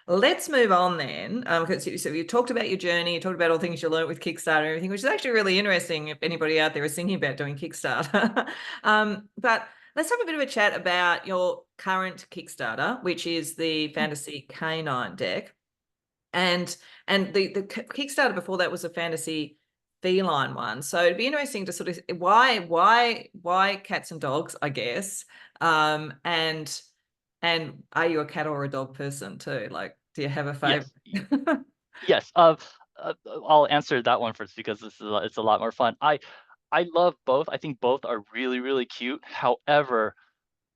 Speaker 1: Let's move on then, because so you talked about your journey, you talked about all things you learned with Kickstarter and everything, which is actually really interesting if anybody out there is thinking about doing Kickstarter. But let's have a bit of a chat about your current Kickstarter, which is the Fantasy Canine Deck, and the Kickstarter before that was a Fantasy Feline one. So it'd be interesting to sort of why cats and dogs, I guess, and are you a cat or a dog person too? Like, do you have a favorite?
Speaker 2: Yes. Yes. I'll answer that one first because it's a lot more fun. I love both. I think both are really, really cute. However,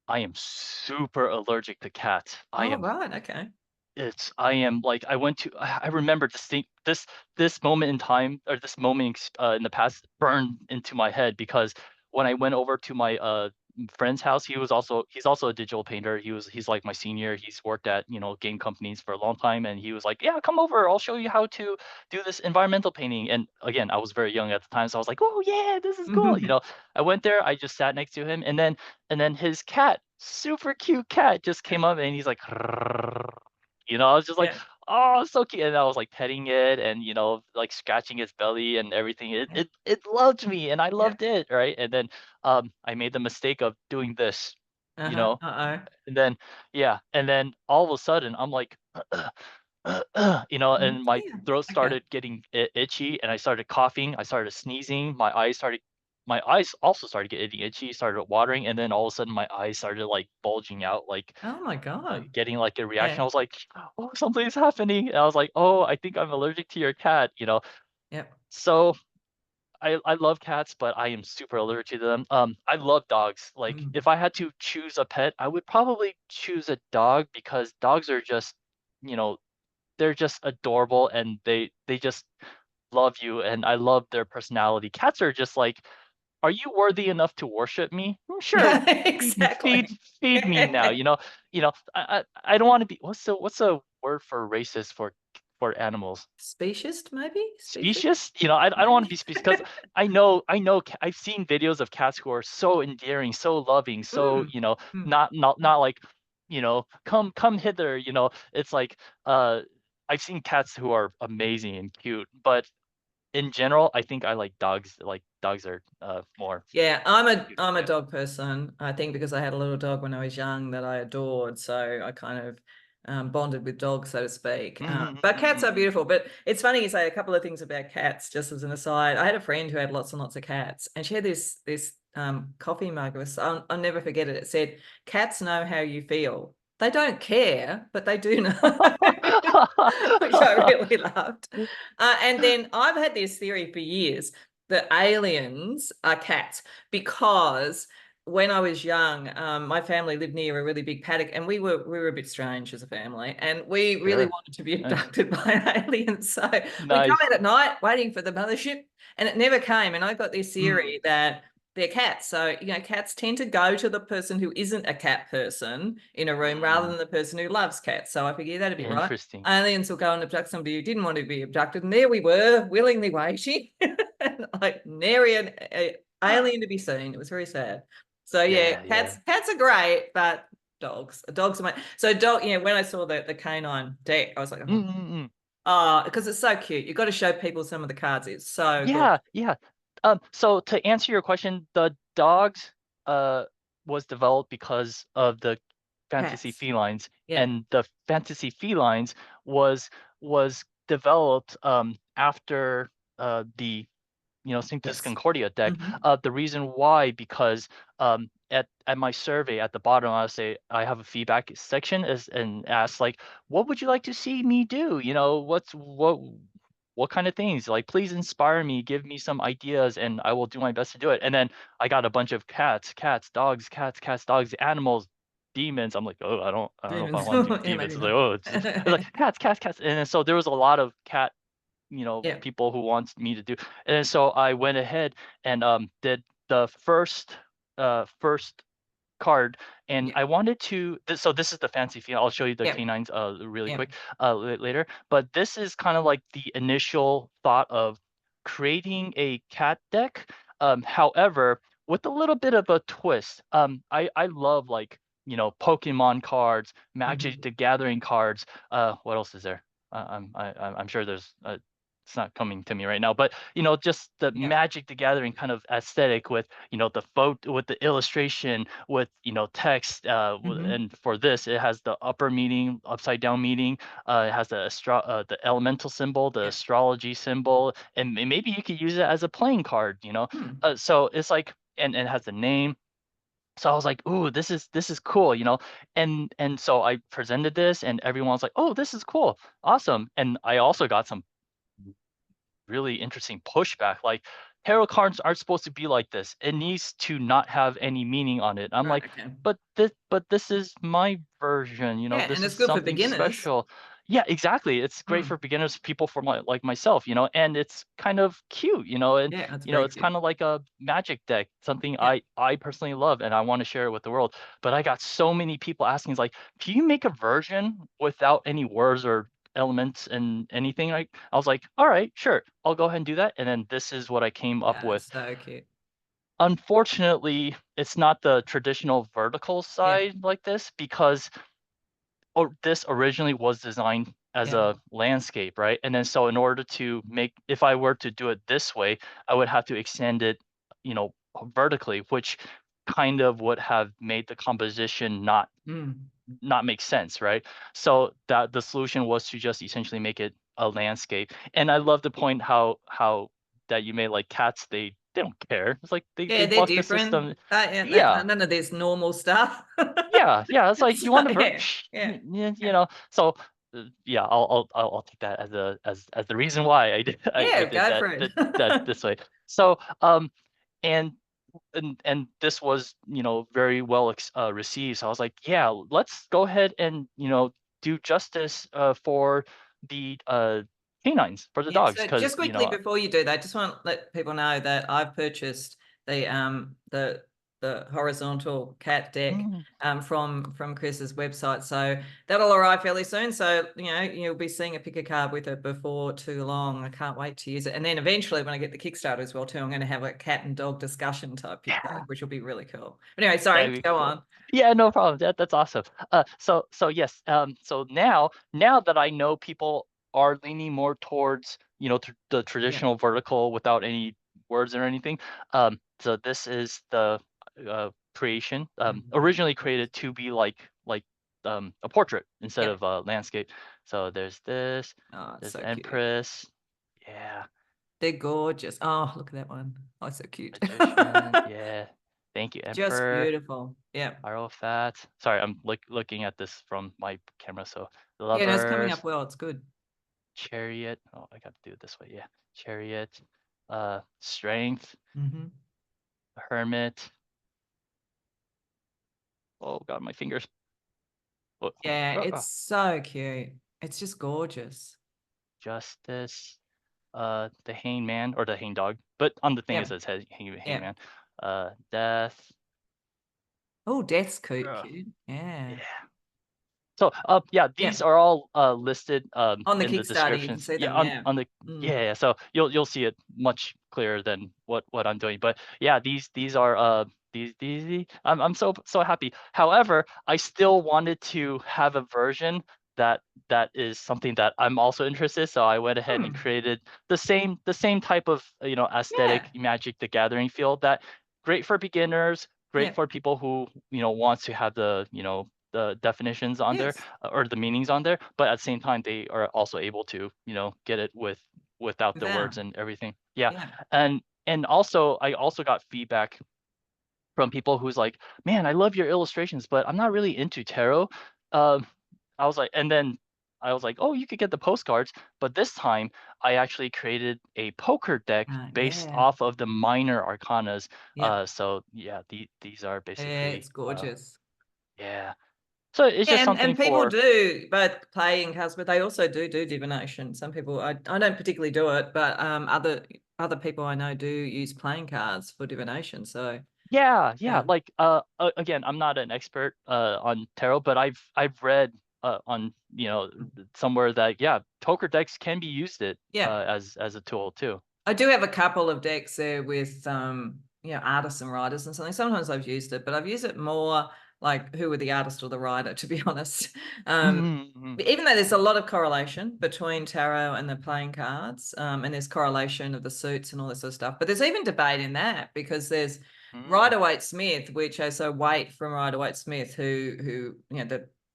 Speaker 2: I am super allergic to cats.
Speaker 1: Oh, right. Okay.
Speaker 2: I am like I went to I remember this moment in time, or this moment in the past burned into my head because when I went over to my friend's house, he's also a digital painter. He's like my senior. He's worked at, game companies for a long time, and he was like, "Yeah, come over. I'll show you how to do this environmental painting." And again, I was very young at the time, so I was like, "Oh yeah, this is cool." I went there, I just sat next to him, and then his cat, super cute cat, just came up and he's like, I was just like,
Speaker 1: Yeah.
Speaker 2: "Oh, so cute," and I was, like, petting it and, like, scratching its belly and everything.
Speaker 1: Yeah.
Speaker 2: It loved me, and I
Speaker 1: Yeah.
Speaker 2: loved it, right? And then, I made the mistake of doing this, you
Speaker 1: Uh-huh.
Speaker 2: know?
Speaker 1: Uh-oh.
Speaker 2: And then yeah, and then all of a sudden, I'm like,
Speaker 1: Mhm.
Speaker 2: and my
Speaker 1: Yeah.
Speaker 2: throat
Speaker 1: Okay.
Speaker 2: started getting itchy, and I started coughing, I started sneezing, my eyes also started getting itchy, started watering, and then all of a sudden, my eyes started, like, bulging out, like,
Speaker 1: Oh my God.
Speaker 2: getting like a reaction.
Speaker 1: Yeah.
Speaker 2: I was like, "Oh, something's happening." And I was like, "Oh, I think I'm allergic to your cat."
Speaker 1: Yep.
Speaker 2: So I love cats, but I am super allergic to them. I love dogs. Like
Speaker 1: Mm.
Speaker 2: if I had to choose a pet, I would probably choose a dog because dogs are just, you know, they're just adorable and they just love you and I love their personality. Cats are just like, are you worthy enough to worship me? Mm, sure, feed me, feed
Speaker 1: Exactly.
Speaker 2: feed me now. I don't want to be. What's a word for racist for animals?
Speaker 1: Specious, maybe? Specious?
Speaker 2: Specious? I don't want to
Speaker 1: Maybe?
Speaker 2: be specious because I know I've seen videos of cats who are so endearing, so loving, so
Speaker 1: Mm. Mm.
Speaker 2: not like come hither. It's like I've seen cats who are amazing and cute, but in general, I think I like dogs. Like dogs are more
Speaker 1: Yeah,
Speaker 2: cute.
Speaker 1: I'm a
Speaker 2: Yeah.
Speaker 1: dog person. I think because I had a little dog when I was young that I adored, so I kind of bonded with dogs, so to speak. But cats are
Speaker 2: Mm-hmm.
Speaker 1: beautiful. But it's funny you say a couple of things about cats. Just as an aside, I had a friend who had lots and lots of cats, and she had this coffee mug. I'll never forget it. It said, "Cats know how you feel. They don't care, but they do know," which I really loved. And then I've had this theory for years that aliens are cats because when I was young, my family lived near a really big paddock, and we were a bit strange as a family, and we really
Speaker 2: Sure.
Speaker 1: wanted to be
Speaker 2: Nice.
Speaker 1: abducted by aliens. So we come
Speaker 2: Nice.
Speaker 1: out at night waiting for the mothership, and it never came. And I got this
Speaker 2: Mm,
Speaker 1: theory that they're cats. So, cats tend to go to the person who isn't a cat person in a room rather
Speaker 2: mm.
Speaker 1: than the person who loves cats. So I figured that'd be right.
Speaker 2: Interesting.
Speaker 1: Aliens will go and abduct somebody who didn't want to be abducted. And there we were, willingly waiting, like nary an alien to be seen. It was very sad. So yeah,
Speaker 2: Yeah, yeah.
Speaker 1: cats are great, but dogs are my so dog. When I saw the canine deck, I was like,
Speaker 2: Mm, mm, mm.
Speaker 1: because it's so cute. You've got to show people some of the cards. It's so gorgeous.
Speaker 2: Yeah, yeah. So to answer your question, the dogs uh was developed because of the fantasy
Speaker 1: Cats.
Speaker 2: felines,
Speaker 1: Yeah.
Speaker 2: and the fantasy felines was developed after the Sanctus
Speaker 1: Yes.
Speaker 2: Concordia deck.
Speaker 1: Mm-hmm.
Speaker 2: The reason why, because at my survey at the bottom, I say I have a feedback section and ask like, what would you like to see me do? What kind of things? Like, please inspire me, give me some ideas, and I will do my best to do it. And then I got a bunch of cats, dogs, animals, demons. I'm like, oh, I don't know if I
Speaker 1: Demons.
Speaker 2: want to do
Speaker 1: Yeah,
Speaker 2: demons.
Speaker 1: maybe
Speaker 2: It's like,
Speaker 1: not.
Speaker 2: oh, it's like cats, and then so there was a lot of cat
Speaker 1: Yeah.
Speaker 2: people who wants me to do. And then so I went ahead and did the first card, and
Speaker 1: Yeah.
Speaker 2: I wanted to so this is the fancy feel. I'll show you the
Speaker 1: Yeah.
Speaker 2: canines really
Speaker 1: Yeah.
Speaker 2: quick later, but this is kind of like the initial thought of creating a cat deck. However, with a little bit of a twist. I love like Pokemon cards, Magic
Speaker 1: Mm-hmm.
Speaker 2: the Gathering cards. What else is there? I'm sure there's it's not coming to me right now, but just the
Speaker 1: Yeah.
Speaker 2: Magic the Gathering kind of aesthetic with the photo, with the illustration, with text.
Speaker 1: Mm-hmm.
Speaker 2: And for this, it has the upper meaning, upside down meaning. It has the elemental symbol, the
Speaker 1: Yeah.
Speaker 2: astrology symbol, and maybe you could use it as a playing card.
Speaker 1: Hmm.
Speaker 2: So it's like, and it has the name. So I was like, "Ooh, this is cool," you know? And so I presented this and everyone's like, "Oh, this is cool. Awesome." And I also got some really interesting pushback. Like, tarot cards aren't supposed to be like this. It needs to not have any meaning on it. I'm
Speaker 1: Right,
Speaker 2: like,
Speaker 1: okay.
Speaker 2: but this is my version, you know,
Speaker 1: Yeah, and
Speaker 2: this
Speaker 1: it's
Speaker 2: is
Speaker 1: good for
Speaker 2: something
Speaker 1: beginners.
Speaker 2: special. Yeah, exactly. It's great
Speaker 1: Mm.
Speaker 2: for beginners, people for like myself, you know, and it's kind of cute, you know, and
Speaker 1: Yeah, that's
Speaker 2: you know,
Speaker 1: very
Speaker 2: it's
Speaker 1: cute.
Speaker 2: kind of like a magic deck, something
Speaker 1: Yeah.
Speaker 2: I personally love and I want to share it with the world. But I got so many people asking, like, can you make a version without any words or elements and anything? Like, I was like, all right, sure, I'll go ahead and do that. And then this is what I came up
Speaker 1: Yeah,
Speaker 2: with.
Speaker 1: so cute.
Speaker 2: Unfortunately, it's not the traditional vertical
Speaker 1: Yeah,
Speaker 2: side like this because this originally was designed as
Speaker 1: yeah.
Speaker 2: a landscape, right? And then so in order to make, if I were to do it this way, I would have to extend it, you know, vertically, which kind of would have made the composition
Speaker 1: Mm.
Speaker 2: not make sense, right? So that the solution was to just essentially make it a landscape. And I love the point how that you made, like, cats, they don't care. It's like they
Speaker 1: Yeah, they're
Speaker 2: buck the
Speaker 1: different.
Speaker 2: system.
Speaker 1: Yeah,
Speaker 2: Yeah.
Speaker 1: none of this normal stuff.
Speaker 2: Yeah, yeah. It's like,
Speaker 1: So,
Speaker 2: you want to
Speaker 1: yeah, yeah,
Speaker 2: you know. So yeah, I'll take that as as the reason why I did I
Speaker 1: yeah,
Speaker 2: did
Speaker 1: go
Speaker 2: that
Speaker 1: for it.
Speaker 2: that this way. So and and this was, you know, very well received. So I was like, yeah, let's go ahead and, you know, do justice for the canines, for the
Speaker 1: Yeah,
Speaker 2: dogs,
Speaker 1: so
Speaker 2: because
Speaker 1: just
Speaker 2: you
Speaker 1: quickly
Speaker 2: know.
Speaker 1: before you do that, just want to let people know that I've purchased the horizontal cat deck
Speaker 2: Mm,
Speaker 1: from Chris's website. So that'll arrive fairly soon. So you know, you'll be seeing a pick a card with it before too long. I can't wait to use it. And then eventually when I get the Kickstarter as well too, I'm going to have a cat and dog discussion type pick card,
Speaker 2: yeah,
Speaker 1: which will be really cool. But anyway, sorry,
Speaker 2: that'd be
Speaker 1: go
Speaker 2: cool.
Speaker 1: on.
Speaker 2: Yeah, no problem. That's awesome. So yes. So now that I know people are leaning more towards, you know, the
Speaker 1: Yeah.
Speaker 2: traditional vertical without any words or anything. So this is the creation.
Speaker 1: Mhm.
Speaker 2: Originally created to be like a portrait instead
Speaker 1: Yeah.
Speaker 2: of a landscape. So there's this.
Speaker 1: Oh, it's
Speaker 2: There's
Speaker 1: so
Speaker 2: the
Speaker 1: cute.
Speaker 2: Empress. Yeah.
Speaker 1: They're gorgeous. Oh, look at that one. Oh, so cute.
Speaker 2: Magician. Yeah. Thank you,
Speaker 1: Just
Speaker 2: Emperor.
Speaker 1: beautiful. Yeah.
Speaker 2: Fat. Sorry, I'm looking at this from my camera. So
Speaker 1: Yeah, no, it's coming
Speaker 2: lovers,
Speaker 1: up well. It's good.
Speaker 2: chariot. Oh, I got to do it this way. Yeah, chariot. Strength,
Speaker 1: Hmm.
Speaker 2: hermit. Oh God, my fingers. Oh, hold
Speaker 1: Yeah,
Speaker 2: on.
Speaker 1: it's so cute. It's just gorgeous.
Speaker 2: Justice. The hangman or the hang dog. But on the thing it
Speaker 1: Yeah.
Speaker 2: says
Speaker 1: Yeah.
Speaker 2: hangman. Death.
Speaker 1: Oh, Death's cute,
Speaker 2: Ugh,
Speaker 1: cute. Yeah.
Speaker 2: yeah. So, yeah,
Speaker 1: Yeah.
Speaker 2: these are all listed
Speaker 1: On the
Speaker 2: in the
Speaker 1: Kickstarter, you can
Speaker 2: descriptions.
Speaker 1: see
Speaker 2: Yeah,
Speaker 1: them. Yeah.
Speaker 2: on the
Speaker 1: Mm.
Speaker 2: yeah, yeah. So you'll see it much clearer than what I'm doing. But yeah, these are I'm so happy. However, I still wanted to have a version that that is something that I'm also interested. So I went ahead and
Speaker 1: Mm.
Speaker 2: created the same type of, you know,
Speaker 1: Yeah.
Speaker 2: aesthetic Magic the Gathering feel, that great for beginners, great
Speaker 1: Yeah.
Speaker 2: for people who, you know, wants to have the, you know, the definitions on there,
Speaker 1: Yes.
Speaker 2: or the meanings on there, but at the same time they are also able to, you know, get it without the
Speaker 1: Without.
Speaker 2: words and everything. Yeah.
Speaker 1: Yeah.
Speaker 2: And also I also got feedback from people who's like, man, I love your illustrations, but I'm not really into tarot. um I was like, and then I was like, oh, you could get the postcards, but this time I actually created a poker deck based
Speaker 1: Yeah.
Speaker 2: off of the minor arcanas.
Speaker 1: Yeah.
Speaker 2: So yeah, these are
Speaker 1: Yeah.
Speaker 2: basically
Speaker 1: It's gorgeous.
Speaker 2: yeah. So it's
Speaker 1: Yeah,
Speaker 2: just something
Speaker 1: and people
Speaker 2: for.
Speaker 1: do both play in cards, but they also do divination. Some people, I don't particularly do it, but other people I know do use playing cards for divination. So
Speaker 2: Yeah, yeah.
Speaker 1: yeah,
Speaker 2: Like, again, I'm not an expert on tarot, but I've read on, you know, somewhere that yeah, poker decks can be used it
Speaker 1: yeah.
Speaker 2: as a tool too.
Speaker 1: I do have a couple of decks there with artists and writers and something. Sometimes I've used it, but I've used it more like who were the artist or the writer, to be honest. Um,
Speaker 2: Mm-hmm.
Speaker 1: Even though there's a lot of correlation between tarot and the playing cards, and there's correlation of the suits and all this sort of stuff. But there's even debate in that because there's
Speaker 2: Mm,
Speaker 1: Rider-Waite-Smith, which is so Waite from Rider-Waite-Smith, who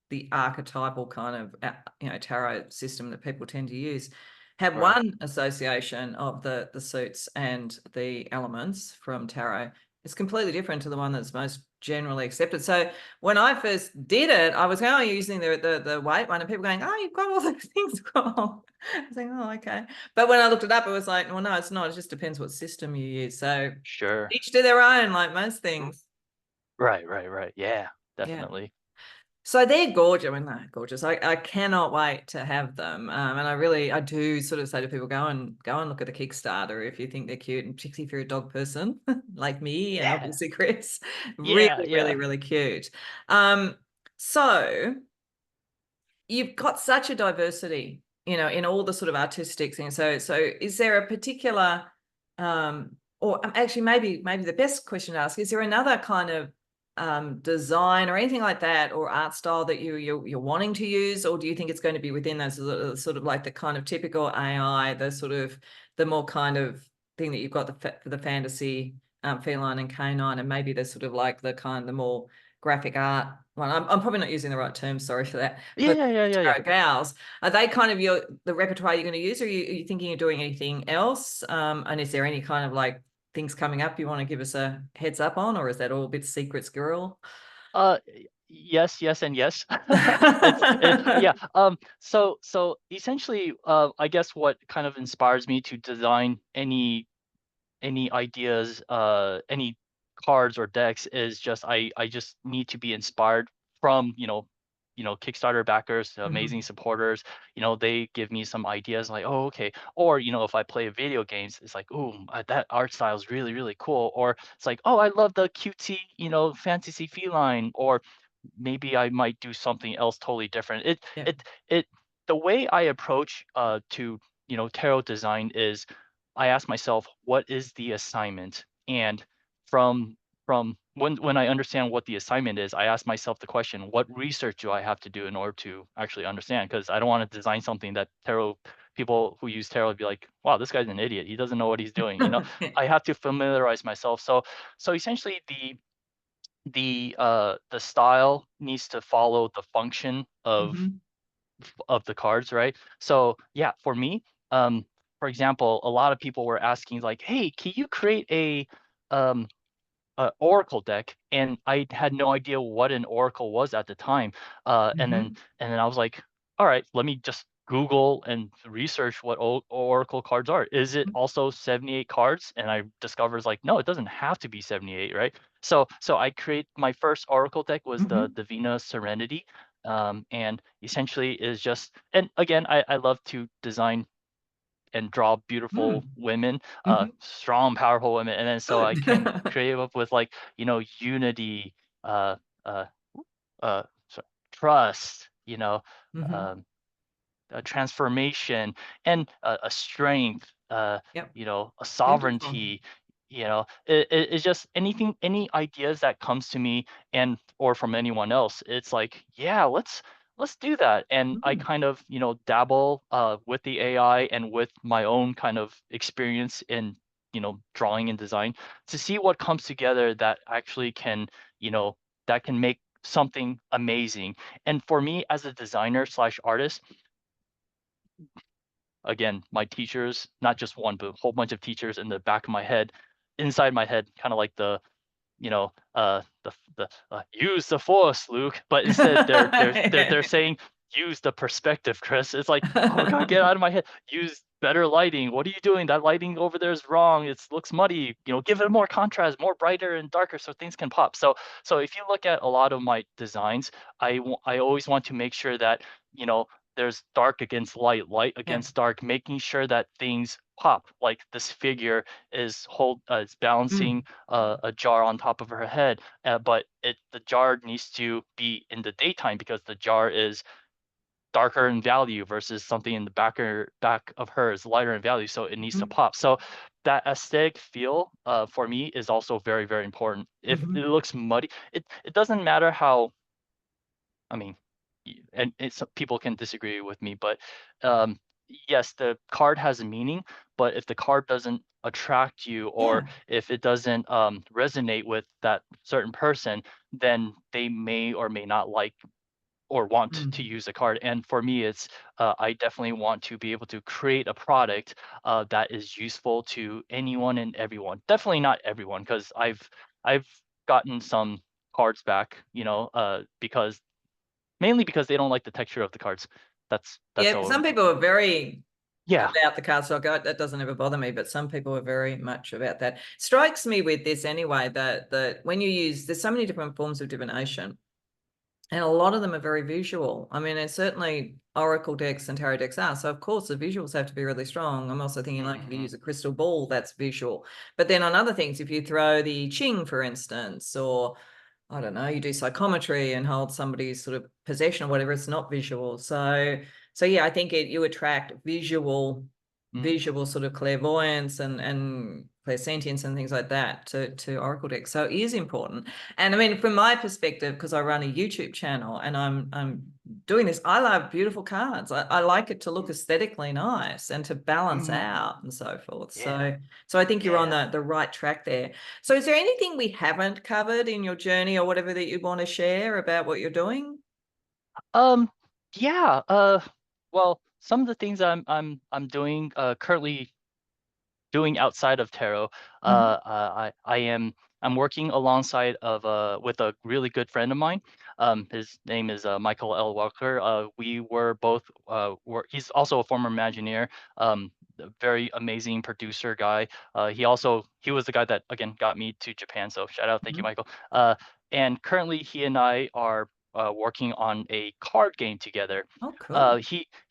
Speaker 1: the archetypal kind of tarot system that people tend to use, have
Speaker 2: right.
Speaker 1: one association of the suits and the elements from tarot, It's completely different to the one that's most generally accepted. So when I first did it, I was only using the white one, and people going, "Oh, you've got all those things wrong." I was like, "Oh, okay." But when I looked it up, it was like, "Well, no, it's not. It just depends what system you use." So
Speaker 2: Sure.
Speaker 1: each to their own, like most things.
Speaker 2: Right, right, right. Yeah,
Speaker 1: Yeah.
Speaker 2: definitely.
Speaker 1: So they're gorgeous. I mean, they're gorgeous. I cannot wait to have them. And I do sort of say to people, go and look at the Kickstarter if you think they're cute, and particularly if you're a dog person like me and
Speaker 2: Yeah.
Speaker 1: obviously Chris. Really,
Speaker 2: Yeah,
Speaker 1: really,
Speaker 2: yeah.
Speaker 1: really cute. Um, so you've got such a diversity, in all the sort of artistic things. So is there a particular, or actually maybe the best question to ask, is there another kind of design or anything like that, or art style that you're wanting to use, or do you think it's going to be within those sort of like the kind of typical AI, the sort of the more kind of thing that you've got for the fantasy, feline and canine, and maybe the sort of like the more graphic art one. I'm probably not using the right term, sorry for that,
Speaker 2: Yeah,
Speaker 1: for
Speaker 2: yeah, yeah, yeah, yeah.
Speaker 1: tarot gals. Are they kind of the repertoire you're going to use, or are you thinking of doing anything else? And is there any kind of like things coming up you want to give us a heads up on, or is that all a bit secret squirrel?
Speaker 2: Yes, yes, and yes. Yeah. So essentially, I guess what kind of inspires me to design any ideas, any cards or decks is just I just need to be inspired from, Kickstarter backers, amazing
Speaker 1: Mhm.
Speaker 2: supporters. They give me some ideas like, oh, okay. Or, if I play video games, it's like, oh, that art style is really, really cool. Or it's like, oh, I love the cutesy, fantasy feline. Or maybe I might do something else totally different.
Speaker 1: Yeah.
Speaker 2: It the way I approach to tarot design is I ask myself, what is the assignment? And from when I understand what the assignment is, I ask myself the question, what research do I have to do in order to actually understand? Because I don't want to design something that tarot people who use tarot would be like, wow, this guy's an idiot. He doesn't know what he's doing. I have to familiarize myself. So essentially the style needs to follow the function
Speaker 1: Mhm.
Speaker 2: of the cards, right? So yeah, for me, um, for example, a lot of people were asking like, "Hey, can you create um, Oracle deck?" And I had no idea what an Oracle was at the time. And then
Speaker 1: Mhm.
Speaker 2: I was like, "All right, let me just Google and research what Oracle cards are. Is it also 78 cards?" And I discovered it's like, no, it doesn't have to be 78, right? So I create my first Oracle deck was the
Speaker 1: Mhm.
Speaker 2: Divina Serenity. And essentially is just, and again, I love to design and draw beautiful
Speaker 1: Mhm.
Speaker 2: women,
Speaker 1: Mhm.
Speaker 2: strong, powerful women, and then so I
Speaker 1: Good.
Speaker 2: can create up with like unity, uh, uh, so trust,
Speaker 1: Mhm.
Speaker 2: um, a transformation, and a strength,
Speaker 1: Yep.
Speaker 2: a
Speaker 1: Beautiful.
Speaker 2: sovereignty. It's just anything, any ideas that comes to me and or from anyone else. It's like, yeah, let's do that. And I
Speaker 1: Mm.
Speaker 2: kind of dabble with the AI and with my own kind of experience in drawing and design to see what comes together that actually can you know that can make something amazing. And for me as a designer slash artist, again, my teachers, not just one, but a whole bunch of teachers in the back of my head, inside my head, kind of like use the force, Luke. But instead, they're
Speaker 1: Yeah.
Speaker 2: saying use the perspective, Chris. It's like, oh God, get out of my head. Use better lighting. What are you doing? That lighting over there is wrong. It looks muddy. Give it more contrast, more brighter and darker, so things can pop. So if you look at a lot of my designs, I always want to make sure that you know there's dark against light, light
Speaker 1: Yeah.
Speaker 2: against dark, making sure that things pop. Like this figure is balancing
Speaker 1: Mm.
Speaker 2: a jar on top of her head, but the jar needs to be in the daytime because the jar is darker in value versus something in the back of her is lighter in value, so it needs to
Speaker 1: Mhm.
Speaker 2: pop. So that aesthetic feel for me is also very, very important. If it
Speaker 1: Mhm.
Speaker 2: looks muddy, it doesn't matter how, I mean, and people can disagree with me, but um, yes, the card has a meaning, but if the card doesn't attract you or
Speaker 1: Yeah.
Speaker 2: if it doesn't resonate with that certain person, then they may or may not like or want to
Speaker 1: Mm.
Speaker 2: use a card. And for me, it's I definitely want to be able to create a product that is useful to anyone and everyone. Definitely not everyone, because I've gotten some cards back, because mainly because they don't like the texture of the cards. That's
Speaker 1: Yeah, some
Speaker 2: all.
Speaker 1: people are very
Speaker 2: Yeah.
Speaker 1: about the cardstock. That doesn't ever bother me, but some people are very much about that. Strikes me with this anyway, that when you use, there's so many different forms of divination, and a lot of them are very visual. I mean, it's certainly oracle decks and tarot decks are. So of course the visuals have to be really strong. I'm also thinking like if you use a crystal ball, that's visual. But then on other things, if you throw the Ching, for instance, or I don't know, you do psychometry and hold somebody's sort of possession or whatever, it's not visual. So yeah, I think you attract visual sort of clairvoyance and clairsentience and things like that to oracle decks. So it is important. And I mean, from my perspective, because I run a YouTube channel and I'm doing this, I love beautiful cards. I like it to look aesthetically nice and to balance out and so forth.
Speaker 2: Yeah.
Speaker 1: So I think you're on
Speaker 2: Yeah.
Speaker 1: the right track there. So is there anything we haven't covered in your journey or whatever that you want to share about what you're doing?
Speaker 2: Um, yeah, well, some of the things I'm doing currently doing outside of tarot,
Speaker 1: Mm-hmm.
Speaker 2: I'm working alongside of with a really good friend of mine. His name is Michael L. Walker. We were both he's also a former Imagineer, a very amazing producer guy. He was the guy that again got me to Japan. So shout out, thank you,
Speaker 1: Mm-hmm.
Speaker 2: Michael. And currently he and I are working on a card game together.
Speaker 1: Oh, cool.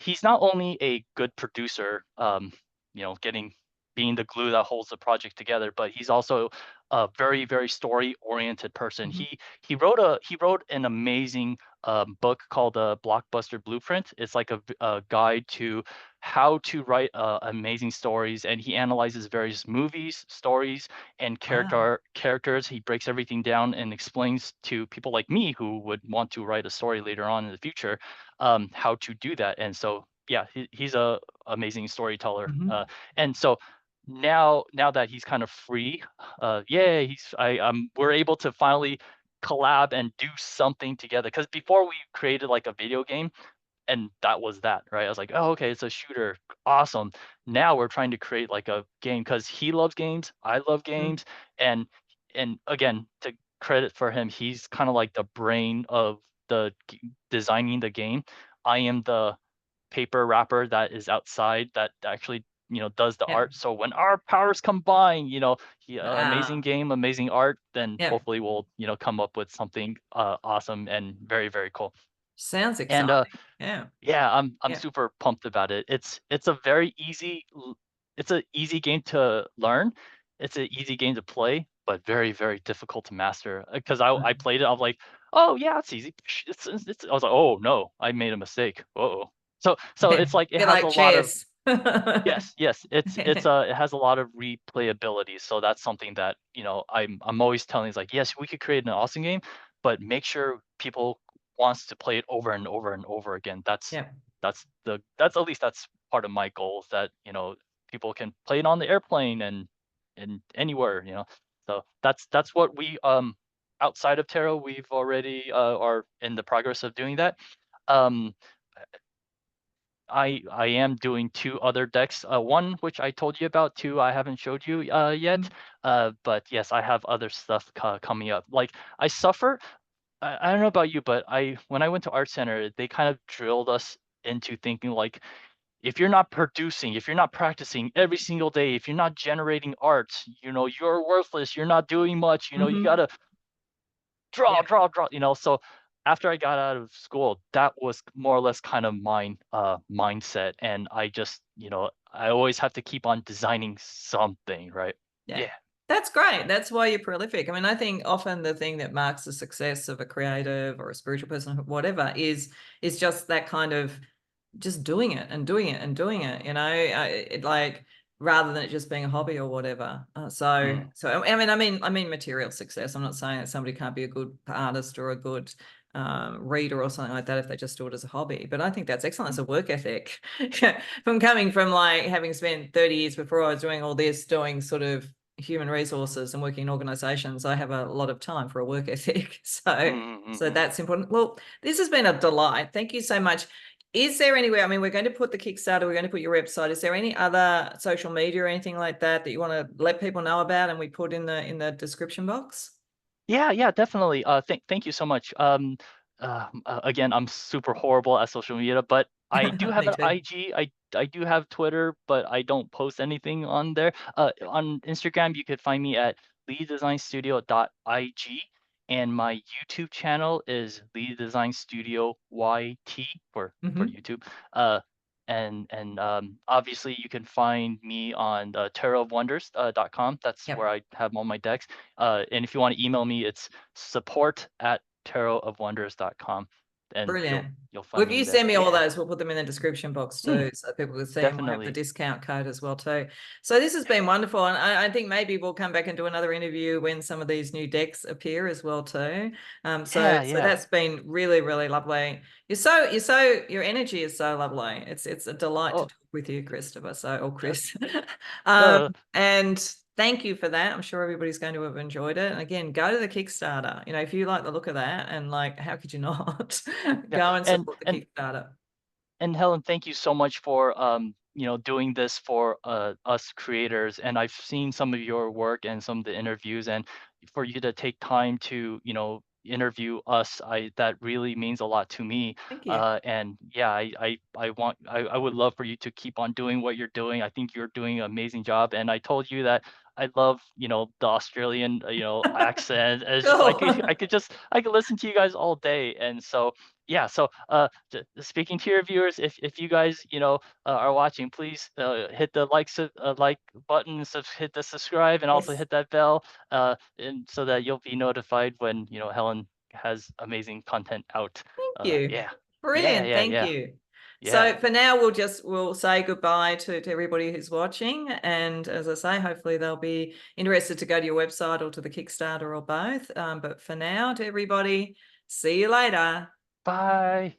Speaker 2: He's not only a good producer, getting being the glue that holds the project together, but he's also a very, very story-oriented person.
Speaker 1: Mm-hmm.
Speaker 2: He wrote an amazing book called Blockbuster Blueprint. It's like a guide to how to write amazing stories, and he analyzes various movies, stories, and
Speaker 1: Wow.
Speaker 2: characters. He breaks everything down and explains to people like me who would want to write a story later on in the future, how to do that. And so, yeah, he's a amazing storyteller.
Speaker 1: Mm-hmm.
Speaker 2: And so now that he's kind of free, yeah, we're able to finally collab and do something together. Because before we created like a video game, and that was that, right? I was like, oh, okay, it's a shooter, awesome. Now we're trying to create like a game because he loves games, I love games, and again, to credit for him, he's kind of like the brain of designing the game. I am the paper wrapper that is outside that actually does the
Speaker 1: Yep.
Speaker 2: art. So when our powers combine, amazing
Speaker 1: Ah,
Speaker 2: game, amazing art, then
Speaker 1: yep.
Speaker 2: hopefully we'll awesome and very, very cool.
Speaker 1: Sounds
Speaker 2: And
Speaker 1: exciting. Yeah.
Speaker 2: yeah, I'm
Speaker 1: Yeah.
Speaker 2: super pumped about it. It's a very it's a easy game to learn. It's an easy game to play, but very, very difficult to master. Because I played it, I was like, oh yeah, it's easy. I was like, oh no, I made a mistake. Whoa. So
Speaker 1: Yeah.
Speaker 2: it's like it
Speaker 1: Bit
Speaker 2: has a
Speaker 1: like
Speaker 2: lot of
Speaker 1: chess.
Speaker 2: yes, yes. It has a lot of replayability. So that's something that, I'm always telling is like, yes, we could create an awesome game, but make sure people wants to play it over and over and over again.
Speaker 1: Yeah.
Speaker 2: That's at least that's part of my goal is that, people can play it on the airplane and anywhere, So that's what we outside of tarot, we've already are in the progress of doing that. Um I am doing 2 other decks, one which I told you about, 2 I haven't showed you, yet,
Speaker 1: Mhm.
Speaker 2: but yes, I have other stuff coming up. Like, I don't know about you, but when I went to art center, they kind of drilled us into thinking, like, if you're not producing, if you're not practicing every single day, if you're not generating art, you're worthless, you're not doing much, you
Speaker 1: Mhm.
Speaker 2: gotta draw,
Speaker 1: Yep.
Speaker 2: draw, draw, so after I got out of school, that was more or less kind of my mindset. And I always have to keep on designing something, right?
Speaker 1: Yeah.
Speaker 2: Yeah.
Speaker 1: That's great. That's why you're prolific. I mean, I think often the thing that marks the success of a creative or a spiritual person, whatever, is just that kind of just doing it and doing it and doing it, like rather than it just being a hobby or whatever.
Speaker 2: Mm,
Speaker 1: I mean material success. I'm not saying that somebody can't be a good artist or a good reader or something like that if they just do it as a hobby. But I think that's excellent. It's
Speaker 2: mm,
Speaker 1: a work ethic. From coming from like having spent 30 years before I was doing all this, doing sort of human resources and working in organizations, I have a lot of time for a work ethic.
Speaker 2: mm,
Speaker 1: So
Speaker 2: mm, mm,
Speaker 1: so
Speaker 2: mm.
Speaker 1: that's important. Well, this has been a delight. Thank you so much. Is there anywhere, I mean, we're going to put the Kickstarter, we're going to put your website. Is there any other social media or anything like that that you want to let people know about and we put in the description box?
Speaker 2: Yeah, definitely. Thank you so much. Again, I'm super horrible at social media, but I do have
Speaker 1: Me
Speaker 2: an
Speaker 1: too.
Speaker 2: IG. I do have Twitter, but I don't post anything on there. On Instagram, you could find me at leaddesignstudio.ig, and my YouTube channel is Lead Design Studio YT for
Speaker 1: Hmm.
Speaker 2: YouTube. And obviously you can find me on tarotofwonders.com. That's where
Speaker 1: Yep.
Speaker 2: I have all my decks. And if you want to email me, it's support@tarotofwonders.com, and
Speaker 1: Brilliant.
Speaker 2: you'll
Speaker 1: Well,
Speaker 2: find
Speaker 1: if
Speaker 2: me
Speaker 1: you
Speaker 2: there.
Speaker 1: send me all
Speaker 2: Yeah.
Speaker 1: those, we'll put them in the description box
Speaker 2: Mm,
Speaker 1: too, so people can see, and we'll have the
Speaker 2: definitely.
Speaker 1: discount code as well too. So this has been wonderful, and I think maybe we'll come back and do another interview when some of these new decks appear as well too. So
Speaker 2: Yeah.
Speaker 1: that's been really, really lovely. Your energy is so lovely. It's a delight to
Speaker 2: Oh,
Speaker 1: talk with you, Christopher. Or
Speaker 2: uh,
Speaker 1: Chris.
Speaker 2: uh,
Speaker 1: And thank you for that. I'm sure everybody's going to have enjoyed it. And again, go to the Kickstarter. You know, if you like the look of that, and like, how could you not
Speaker 2: yeah.
Speaker 1: go and
Speaker 2: And
Speaker 1: support the
Speaker 2: and
Speaker 1: Kickstarter?
Speaker 2: And Helen, thank you so much for doing this for us creators. And I've seen some of your work and some of the interviews, and for you to take time to, interview us, I that really means a lot to me.
Speaker 1: Thank you.
Speaker 2: And yeah, I would love for you to keep on doing what you're doing. I think you're doing an amazing job. And I told you that I love, the Australian, accent. It's just
Speaker 1: Cool.
Speaker 2: I could listen to you guys all day. And so yeah, so speaking to your viewers, if you guys are watching, please hit the like button, hit the subscribe, and also
Speaker 1: Yes.
Speaker 2: hit that bell, and so that you'll be notified when Helen has amazing content out.
Speaker 1: Thank you.
Speaker 2: Yeah, yeah,
Speaker 1: Brilliant.
Speaker 2: yeah,
Speaker 1: Thank
Speaker 2: yeah,
Speaker 1: you. So
Speaker 2: yeah.
Speaker 1: for now, we'll say goodbye to everybody who's watching. And as I say, hopefully they'll be interested to go to your website or to the Kickstarter or both. But for now, to everybody, see you later.
Speaker 2: Bye.